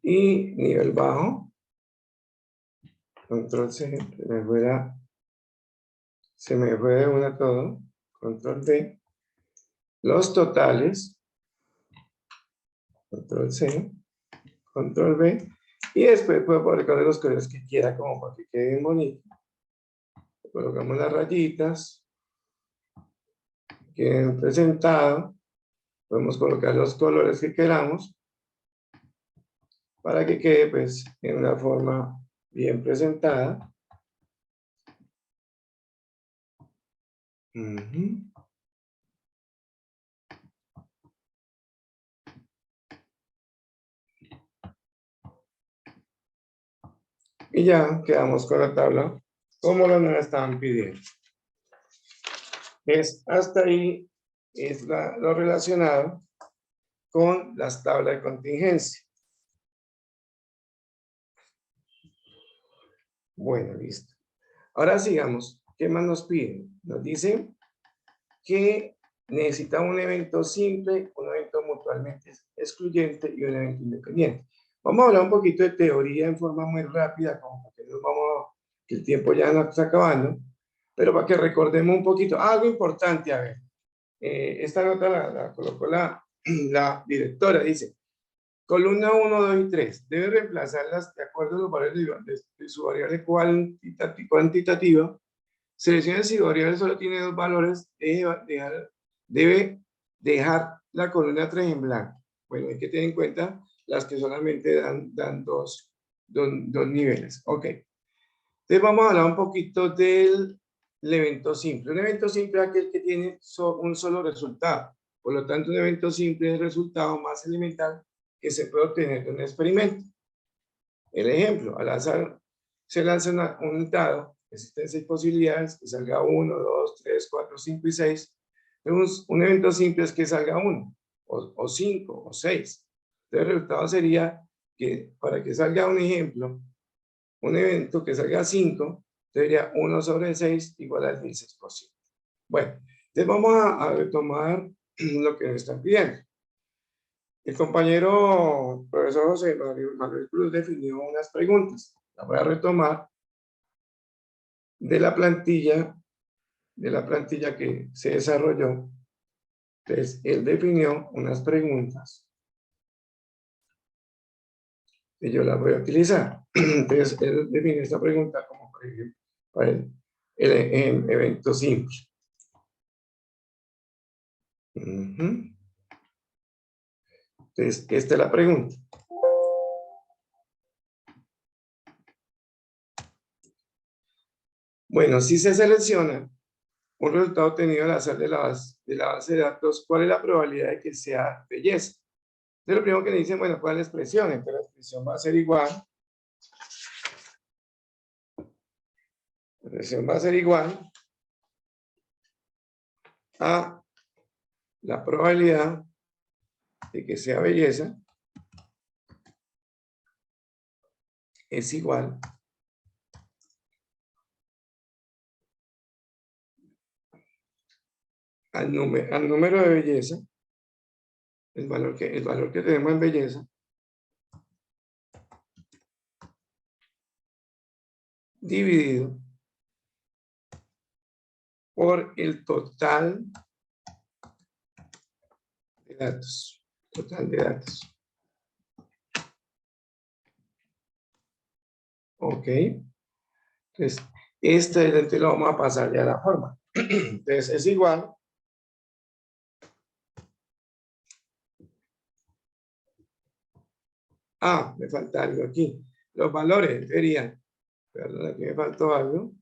Y nivel bajo. Control C. Se me fue de una todo. Control D. Los totales. Control C. Control V. Y después puedo colocar los colores que quiera como para que queden bonitos. Colocamos las rayitas. Queden presentados. Podemos colocar los colores que queramos para que quede pues en una forma bien presentada. Y ya quedamos con la tabla como nos estaban pidiendo. Hasta ahí es lo relacionado con las tablas de contingencia. Bueno, listo. Ahora sigamos. ¿Qué más nos piden? Nos dicen que necesita un evento simple, un evento mutuamente excluyente y un evento independiente. Vamos a hablar un poquito de teoría en forma muy rápida, como que que el tiempo ya nos está acabando, pero para que recordemos un poquito. Algo importante, a ver, esta nota la colocó la directora, dice, columna 1, 2 y 3, debe reemplazarlas de acuerdo a los valores de su variable cuantitativa. Seleccione si variable solo tiene dos valores, debe dejar la columna 3 en blanco. Bueno, hay que tener en cuenta las que solamente dan dos niveles. Ok. Entonces vamos a hablar un poquito del evento simple. Un evento simple es aquel que tiene un solo resultado. Por lo tanto, un evento simple es el resultado más elemental que se puede obtener de un experimento. El ejemplo, al azar se lanza un dado. Existen 6 posibilidades, que salga 1, 2, 3, 4, 5 y 6. Un evento simple es que salga 1, o 5, o 6. Entonces, el resultado sería que para que salga un ejemplo, un evento que salga 5, sería 1 sobre 6 igual al 16%. Bueno, entonces vamos a retomar lo que nos están pidiendo. El compañero profesor José Manuel Cruz definió unas preguntas. Las voy a retomar de la plantilla que se desarrolló. Entonces, él definió unas preguntas y yo las voy a utilizar. Entonces, él definió esta pregunta como, por ejemplo, para el evento simple. Entonces, esta es la pregunta. Bueno, si se selecciona un resultado obtenido al azar de la base de datos, ¿cuál es la probabilidad de que sea belleza? Entonces, lo primero que le dicen, bueno, ¿cuál es la expresión? Entonces, la expresión va a ser igual. La expresión va a ser igual a la probabilidad de que sea belleza es igual al número de belleza, el valor que tenemos en belleza, dividido por el total de datos. Total de datos. Ok. Entonces, este lo vamos a pasar ya a la forma. Entonces, es igual Ah, me falta algo aquí. Los valores serían, perdón, aquí me faltó algo.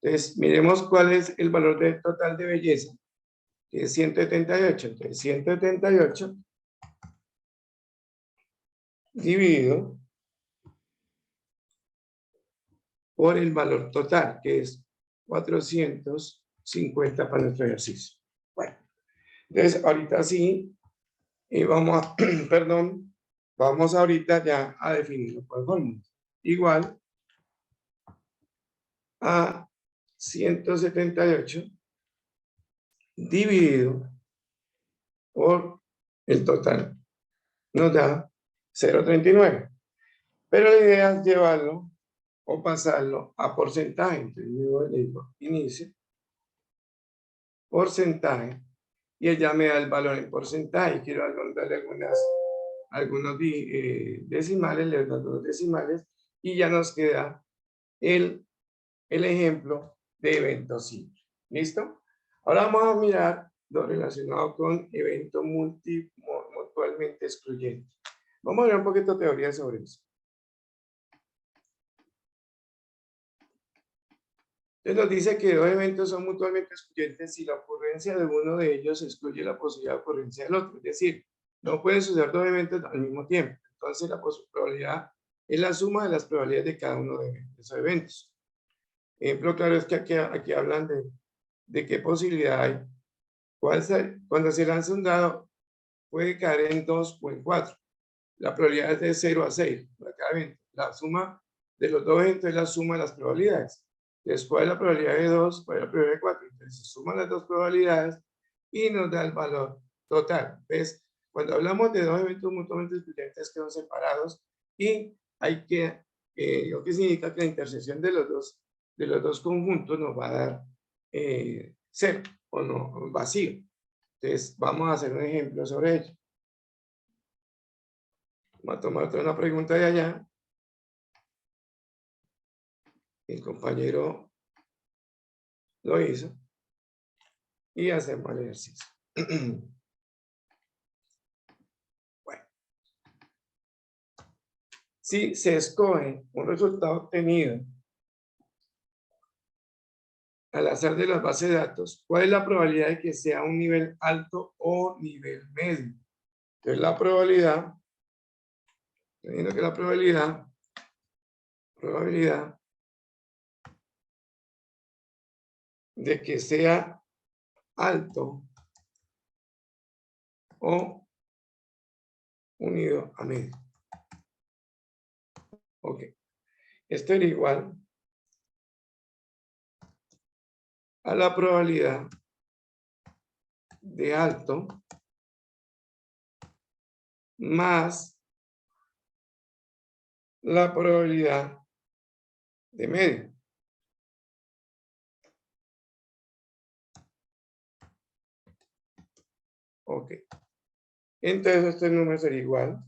Entonces, miremos cuál es el valor del total de belleza, que es 178. Entonces, 178 dividido por el valor total, que es 450 para nuestro ejercicio. Bueno, entonces ahorita sí, vamos a, perdón, vamos ahorita ya a definirlo por fórmulas. Igual a 178 dividido por el total. Nos da 0,39. Pero la idea es llevarlo o pasarlo a porcentaje. Entonces, yo le digo inicio, porcentaje, y ella me da el valor en porcentaje. Quiero darle algunos decimales, le doy los decimales, y ya nos queda el ejemplo de evento simple. ¿Listo? Ahora vamos a mirar lo relacionado con evento mutualmente excluyente. Vamos a ver un poquito de teoría sobre eso. Entonces nos dice que dos eventos son mutuamente excluyentes si la ocurrencia de uno de ellos excluye la posibilidad de ocurrencia del otro. Es decir, no pueden suceder dos eventos al mismo tiempo. Entonces la probabilidad es la suma de las probabilidades de cada uno de esos eventos. Ejemplo claro es que aquí hablan de qué posibilidad hay. Cuando se lanza un dado, puede caer en 2 o en 4. La probabilidad es de 0 a 6 para cada evento. La suma de los dos eventos es la suma de las probabilidades. Entonces, ¿cuál es la probabilidad de 2? ¿Cuál es la probabilidad de 4? Entonces, se suman las dos probabilidades y nos da el valor total. ¿Ves? Cuando hablamos de dos eventos mutuamente excluyentes que son separados y hay que, lo que significa que la intersección de los dos conjuntos nos va a dar 0 o no, vacío. Entonces, vamos a hacer un ejemplo sobre ello. Vamos a tomar otra pregunta de allá. El compañero lo hizo y hacemos el ejercicio. Bueno, si se escoge un resultado obtenido al azar de las bases de datos, ¿cuál es la probabilidad de que sea un nivel alto o nivel medio? Entonces la probabilidad, teniendo que la probabilidad de que sea alto o unido a medio. Ok. Esto era igual a la probabilidad de alto más la probabilidad de medio. Ok. Entonces este número sería igual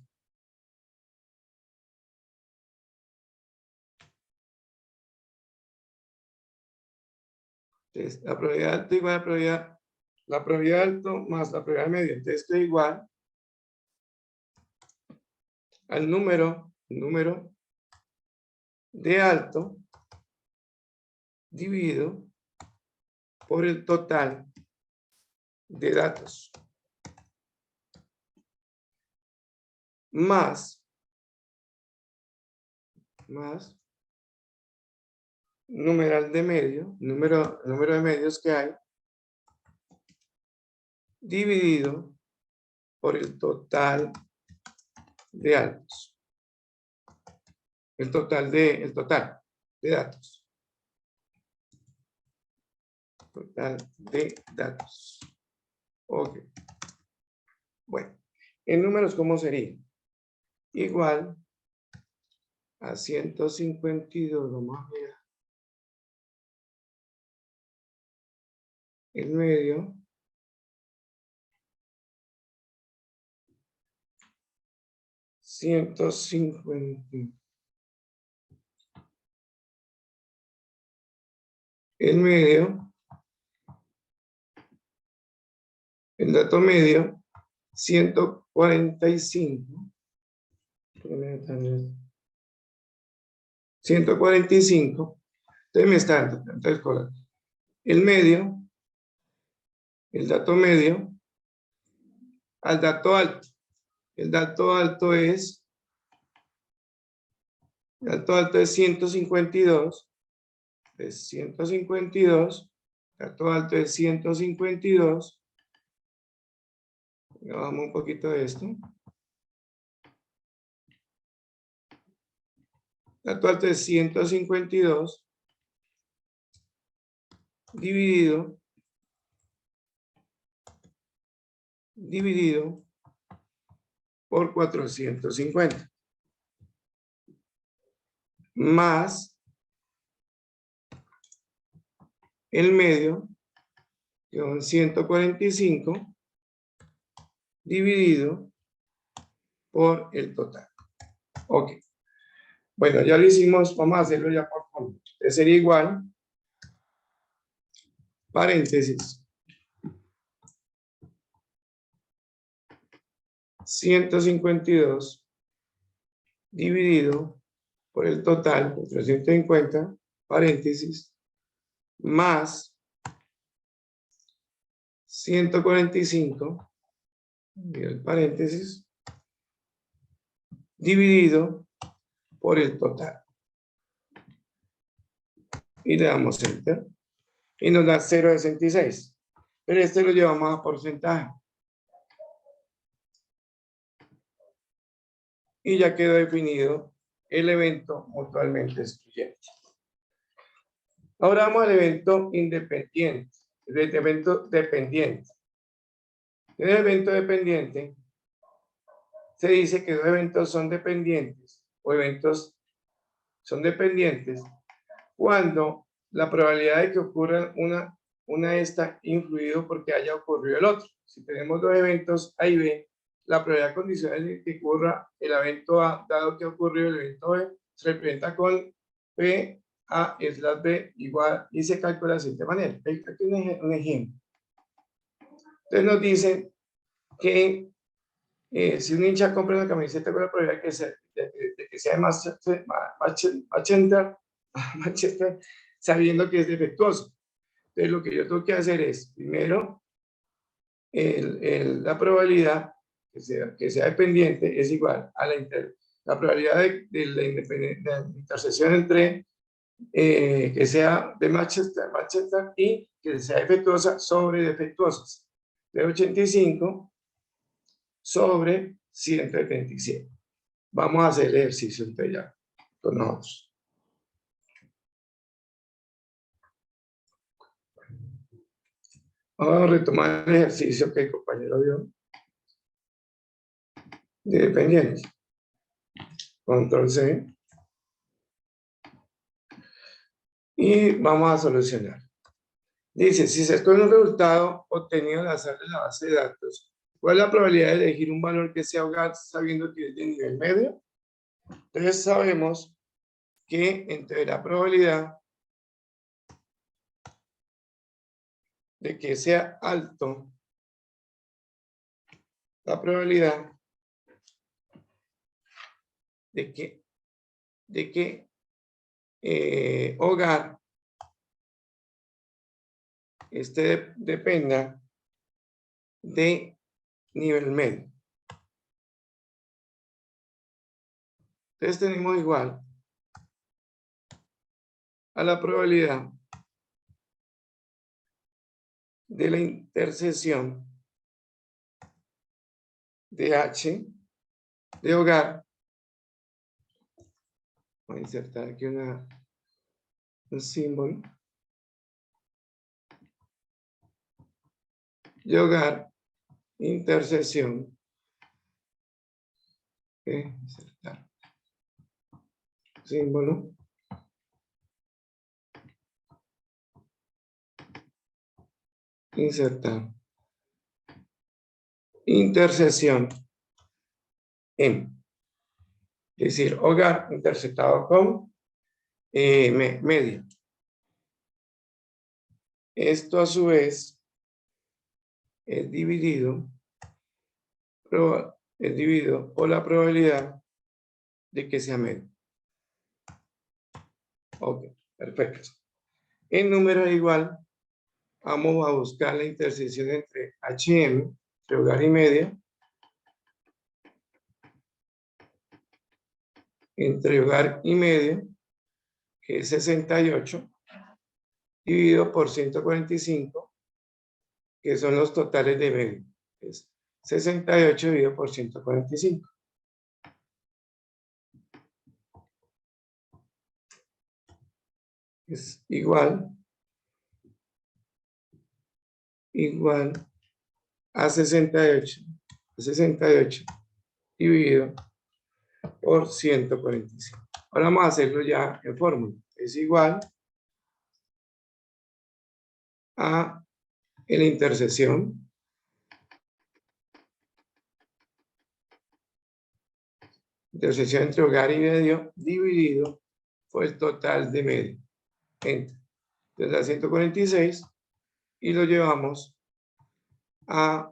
entonces, la probabilidad alta igual a la probabilidad alto más la probabilidad media. Entonces, esto es igual al número de alto dividido por el total de datos más numeral de medio, número de medios que hay, dividido por el total de altos. El total de datos. Total de datos. Ok. Bueno, en números, ¿cómo sería? Igual a 152, vamos a ver. El medio. 150. El medio. El dato medio. 145 145. Entonces me está dando, entonces coloco el medio, el dato medio, al dato alto. El dato alto es 152. Es 152. Dato alto es 152. Bajamos un poquito de esto. Dato alto es 152 dividido por 450 más el medio, que son 145 dividido por el total. Ok. Bueno, ya lo hicimos, vamos a hacerlo ya por favor. Sería igual, paréntesis, 152 dividido por el total, 450, paréntesis, más 145, el paréntesis, dividido por el total. Y le damos enter. Y nos da 0,66. Pero este lo llevamos a porcentaje. Y ya quedó definido el evento mutuamente excluyente. Ahora vamos al evento independiente, el evento dependiente. En el evento dependiente se dice que los eventos son dependientes o eventos son dependientes cuando la probabilidad de que ocurra una está influido porque haya ocurrido el otro. Si tenemos dos eventos A y B, la probabilidad condicional de que ocurra el evento A, dado que ha ocurrido el evento B, se representa con P A es la B igual, y se calcula de la siguiente manera. Aquí un ejemplo. Entonces nos dice que si un hincha compra una camiseta con la probabilidad de que sea de Manchester, sabiendo que es defectuoso. Entonces lo que yo tengo que hacer es, primero, la probabilidad que sea dependiente es igual a la probabilidad de la intersección entre que sea de Manchester y que sea defectuosa sobre defectuosas. De 85 sobre 177. Vamos a hacer el ejercicio entre ya con nosotros. Vamos a retomar el ejercicio que el compañero dio de dependiente. Control C. Y vamos a solucionar. Dice, si se escoge un resultado obtenido al azar de la base de datos, ¿cuál es la probabilidad de elegir un valor que sea hogar sabiendo que es de nivel medio? Entonces sabemos que entre la probabilidad de que sea alto, la probabilidad de que hogar dependa de nivel medio. Entonces tenemos igual a la probabilidad de la intersección de H de hogar. Voy a insertar aquí un símbolo de hogar, intersección, insertar símbolo, insertar intersección M, es decir, hogar intersectado con medio. Esto a su vez es dividido por la probabilidad de que sea medio. Ok, perfecto. En número igual, vamos a buscar la intersección entre HM, entre hogar y media, entre hogar y media, que es 68, dividido por 145, que son los totales de medio. Es 68 dividido por 145. Es igual a 68 dividido por 145. Ahora vamos a hacerlo ya en fórmula. Es igual a la intersección entre hogar y medio dividido por el total de medio. Entonces da 146 y lo llevamos a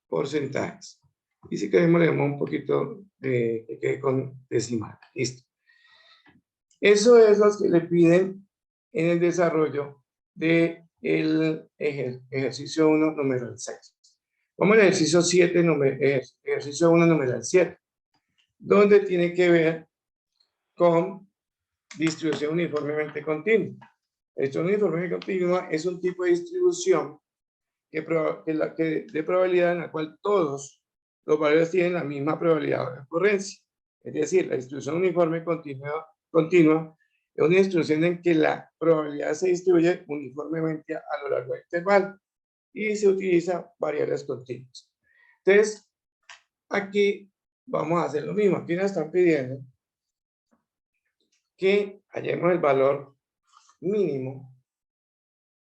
porcentajes. Y si queremos le damos un poquito que quede con decimal. Listo. Eso es lo que le piden en el desarrollo del ejercicio 1, numeral 6. Vamos al ejercicio 7, ejercicio 1, numeral 7, donde tiene que ver con distribución uniformemente continua. La distribución uniformemente continua es un tipo de distribución de probabilidad en la cual todos los valores tienen la misma probabilidad de ocurrencia. Es decir, la distribución uniforme continua es una distribución en que la probabilidad se distribuye uniformemente a lo largo del intervalo y se utiliza variables continuas. Entonces, aquí vamos a hacer lo mismo. Aquí nos están pidiendo que hallemos el valor mínimo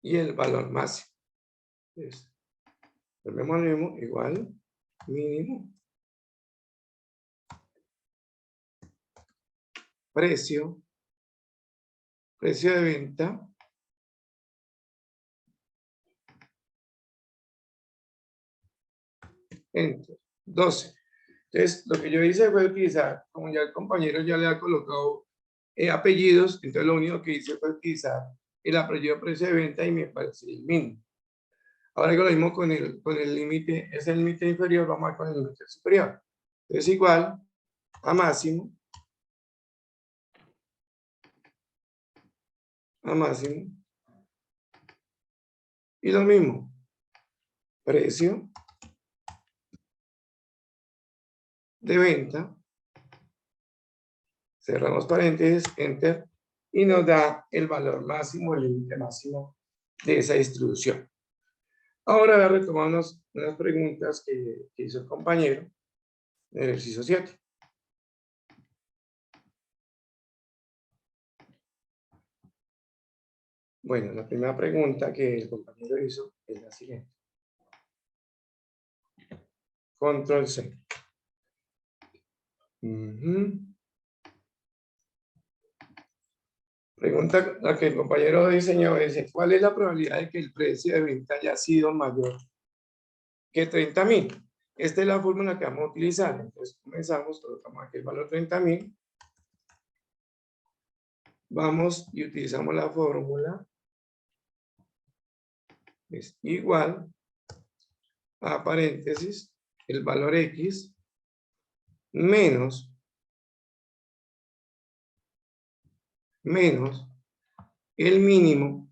y el valor máximo. Entonces, volvemos al mismo, igual, mínimo, precio de venta, entre 12. Entonces, lo que yo hice fue utilizar, como ya el compañero ya le ha colocado apellidos, entonces lo único que hice fue utilizar el apellido precio de venta y me pareció el mínimo. Ahora lo mismo con el límite, es el límite inferior, vamos a ver con el límite superior. Entonces, igual a máximo, y lo mismo, precio de venta, cerramos paréntesis, enter, y nos da el valor máximo, el límite máximo de esa distribución. Ahora retomamos unas preguntas que hizo el compañero del ejercicio 7. Bueno, la primera pregunta que el compañero hizo es la siguiente. Control C. Pregunta la que el compañero diseñó es: ¿cuál es la probabilidad de que el precio de venta haya sido mayor que 30.000? Esta es la fórmula que vamos a utilizar. Entonces comenzamos, colocamos aquí el valor 30.000. Vamos y utilizamos la fórmula. Es igual a paréntesis el valor X menos el mínimo,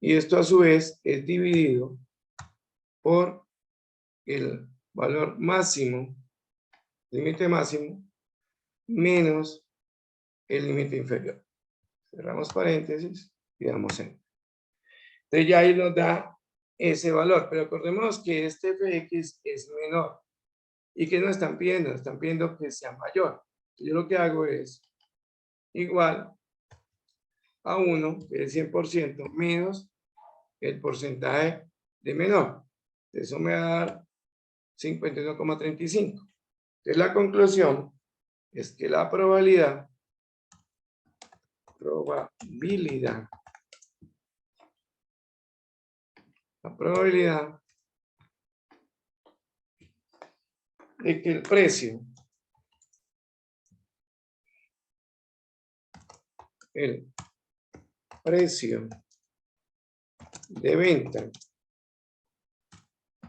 y esto a su vez es dividido por el valor máximo, límite máximo, menos el límite inferior. Cerramos paréntesis y damos enter. Entonces ya ahí nos da ese valor, pero acordémonos que este Fx es menor. ¿Y qué nos están pidiendo? Nos están pidiendo que sea mayor. Yo lo que hago es igual a 1, que es 100%, menos el porcentaje de menor. Eso me va a dar 51,35. Entonces la conclusión es que la probabilidad de que el precio el precio de venta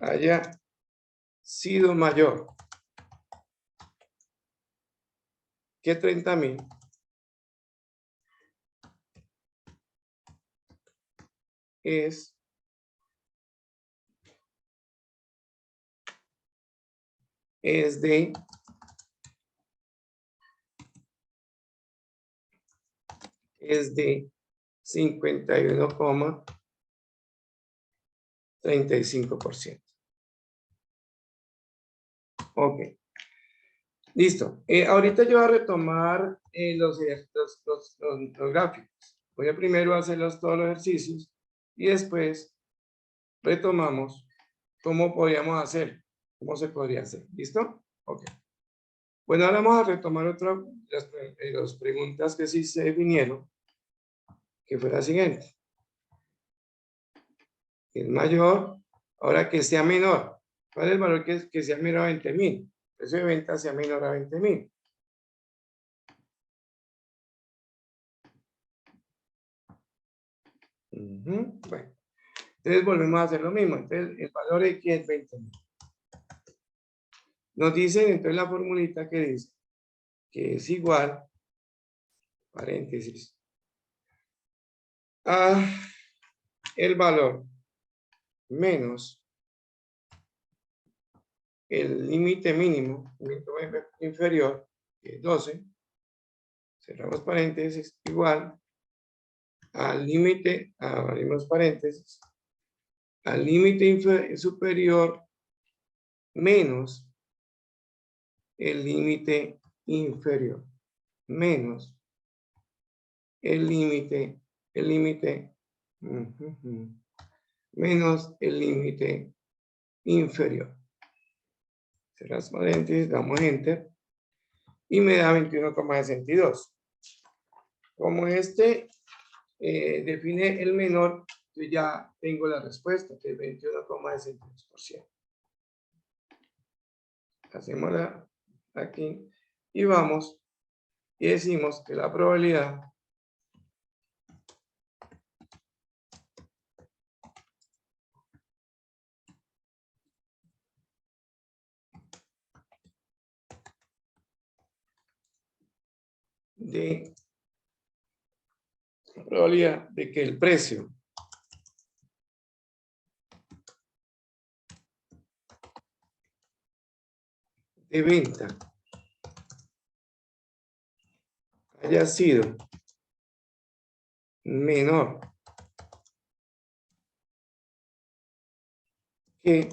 haya sido mayor que 30,000, es de 51,35%. Ok. Listo. Ahorita yo voy a retomar los gráficos. Voy a primero hacer todos los ejercicios y después retomamos cómo podíamos hacer, cómo se podría hacer. ¿Listo? Ok. Bueno, ahora vamos a retomar las preguntas que sí se definieron, que fue la siguiente. Es mayor, ahora que sea menor. ¿Cuál es el valor que sea menor a 20,000? El precio de venta sea menor a 20,000. Bueno, entonces volvemos a hacer lo mismo. Entonces el valor X es 20,000. Nos dicen entonces la formulita que dice que es igual, paréntesis, a el valor menos el límite mínimo, inferior, que es 12, cerramos paréntesis, igual al límite, abrimos paréntesis, al límite superior menos el límite inferior, menos el límite, menos el límite inferior. Cerramos paréntesis, damos enter y me da 21,62. Como define el menor, yo ya tengo la respuesta, que es 21,62%. Hacemos aquí y vamos y decimos que la probabilidad de que el precio de venta haya sido menor que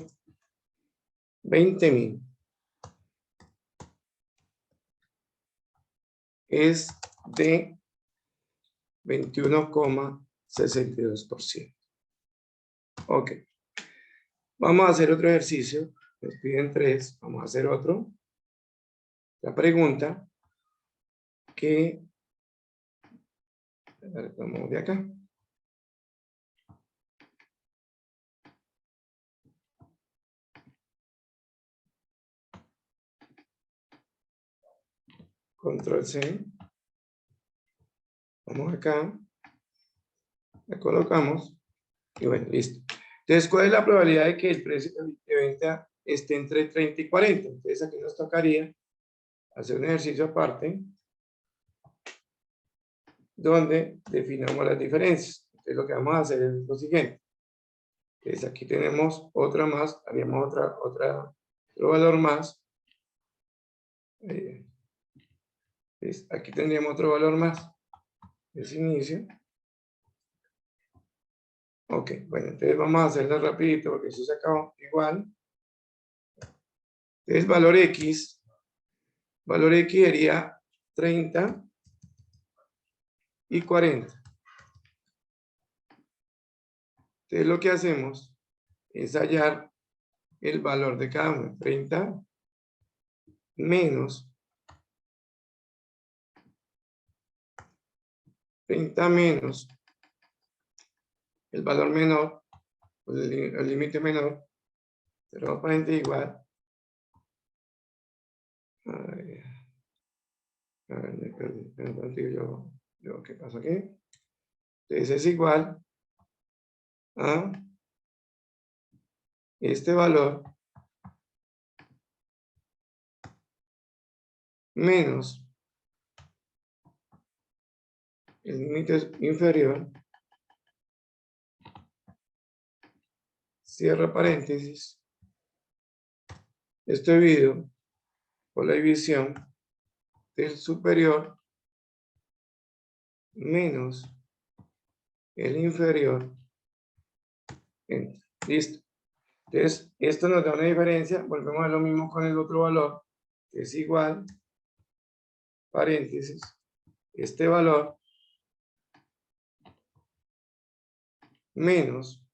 20,000 es de 21,62%. Ok. Vamos a hacer otro ejercicio. Nos piden 3. Vamos a hacer otro. La pregunta que vamos de acá. Control C. Vamos acá. La colocamos. Y bueno, listo. Entonces, ¿cuál es la probabilidad de que el precio de venta esté entre 30 y 40? Entonces, aquí nos tocaría hacer un ejercicio aparte donde definamos las diferencias. Entonces, lo que vamos a hacer es lo siguiente. Entonces, aquí tenemos otra más, haríamos otro valor más. Aquí tendríamos otro valor más. Ese inicio. Ok, bueno, entonces vamos a hacerlo rapidito porque eso se acabó igual. Entonces, valor X sería 30 y 40. Entonces, lo que hacemos es hallar el valor de cada uno. 30 menos 30 menos el valor menor, el límite menor, pero aparente igual. A ver, yo Luego, ¿qué pasó aquí? Entonces es igual a este valor menos el límite inferior, cierra paréntesis, esto dividido por la división del superior menos el inferior. Listo. Entonces, esto nos da una diferencia. Volvemos a lo mismo con el otro valor, que es igual, paréntesis, este valor menos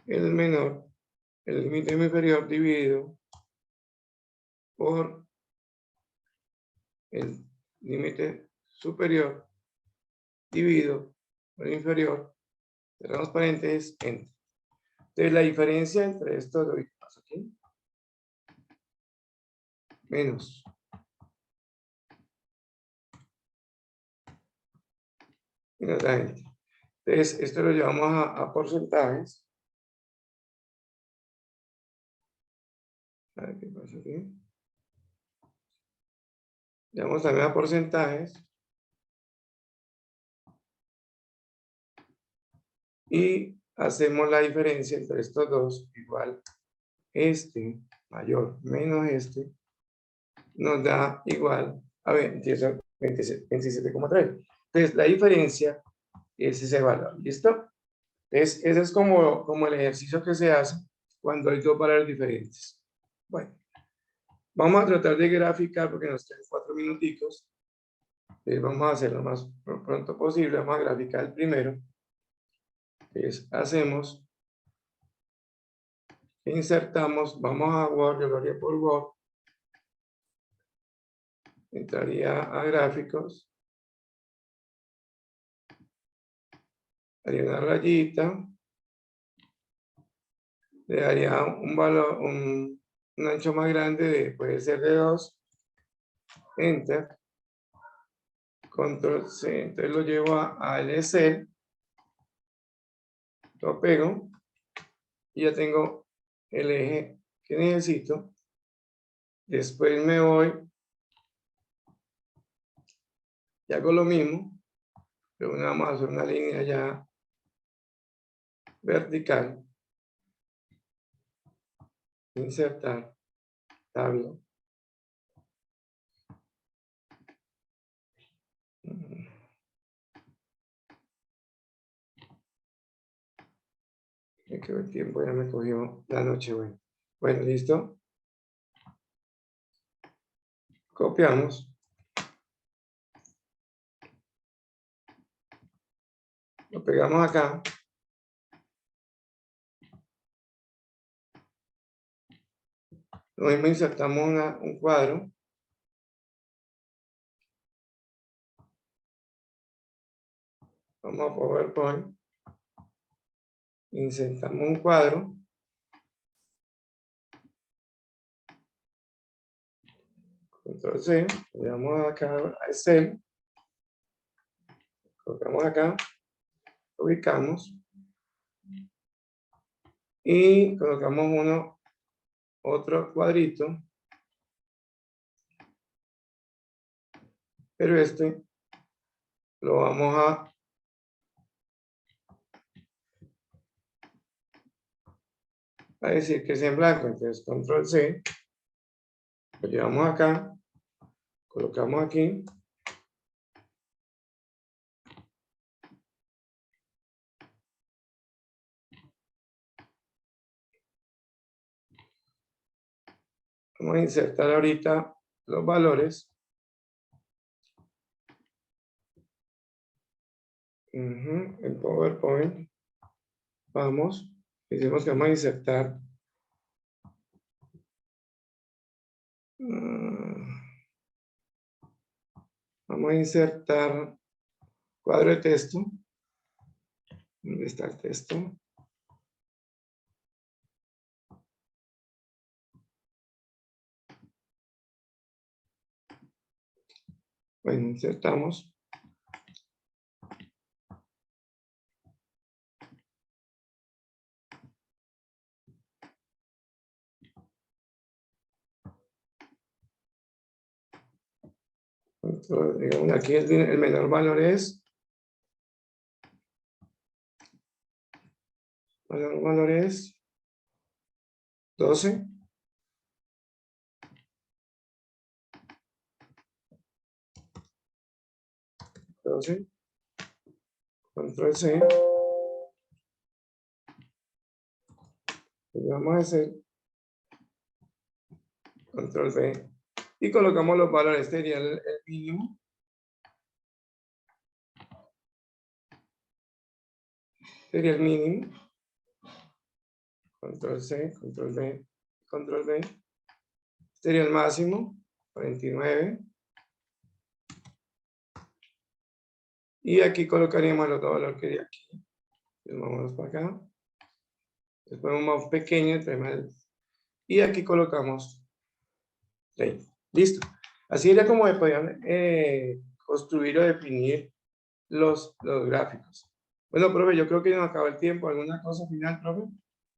el menor, el límite inferior dividido por el límite superior dividido por el inferior, cerramos paréntesis, entre. Entonces, la diferencia entre estos dos, paso aquí, menos la entre. Entonces, esto lo llevamos a porcentajes. A ver qué pasa aquí. Llevamos también a porcentajes. Y hacemos la diferencia entre estos dos, igual este mayor menos este, nos da igual a 27,3. Entonces, la diferencia es ese valor, ¿listo? Entonces, ese es como el ejercicio que se hace cuando hay dos valores diferentes. Bueno, vamos a tratar de graficar porque nos quedan 4 minuticos. Entonces, vamos a hacerlo lo más pronto posible. Vamos a graficar el primero. Entonces, hacemos, insertamos, vamos a Word, yo lo haría por Word. Entraría a gráficos, haría una rayita, le daría un valor, un ancho más grande, puede ser de 2, enter, control C, entonces lo llevo al Excel, lo pego y ya tengo el eje que necesito. Después me voy y hago lo mismo, pero vamos a hacer una línea ya vertical, insertar, tabla. Me quedó el tiempo, ya me cogió la noche, bueno. Bueno, listo. Copiamos. Lo pegamos acá. Lo mismo insertamos un cuadro. Vamos a PowerPoint. Insertamos un cuadro. Control C. Le damos acá a Excel. Colocamos acá. Ubicamos. Y colocamos otro cuadrito. Pero este lo vamos a decir que es en blanco. Entonces, Control C. Lo llevamos acá. Colocamos aquí. Vamos a insertar ahorita los valores. En PowerPoint. Vamos. Decimos que vamos a insertar. Vamos a insertar cuadro de texto. ¿Dónde está el texto? Bueno, insertamos. Entonces, digamos, aquí el menor valor es. El menor valor es 12. 12. Control C. Y vamos a hacer control V. Y colocamos los valores. Este sería el mínimo. Sería el mínimo. Control C, control V, control V. Sería el máximo, 49. Y aquí colocaríamos los dos valores que hay aquí. Entonces, vámonos para acá. Después un mouse pequeño. Y aquí colocamos 30. Listo. Así era como podían construir o definir los gráficos. Bueno, profe, yo creo que nos acabó el tiempo. ¿Alguna cosa final, profe?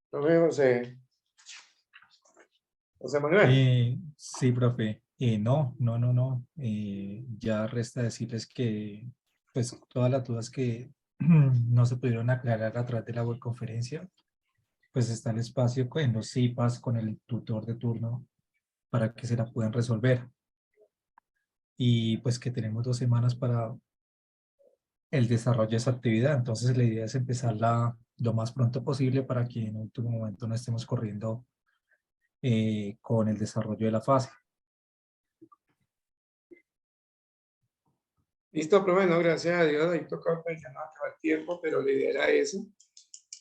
Profe José Manuel. Sí, profe. No. Ya resta decirles que pues todas las dudas que no se pudieron aclarar a través de la webconferencia, pues está el espacio en los CIPAS con el tutor de turno para que se la puedan resolver. Y pues que tenemos 2 semanas para el desarrollo de esa actividad. Entonces la idea es empezarla lo más pronto posible para que en último momento no estemos corriendo con el desarrollo de la fase. Listo, profe, no, gracias a Dios, ahí tocó pues, ya no acaba el tiempo, pero la idea era esa.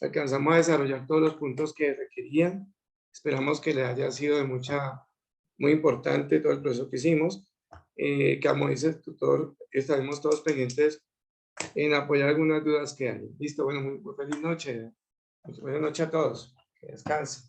Alcanzamos a desarrollar todos los puntos que requerían. Esperamos que les haya sido de muy importante todo el proceso que hicimos. Que como dice el tutor, estaremos todos pendientes en apoyar algunas dudas que hay. Listo, bueno, muy feliz noche. Buenas noches a todos. Que descansen.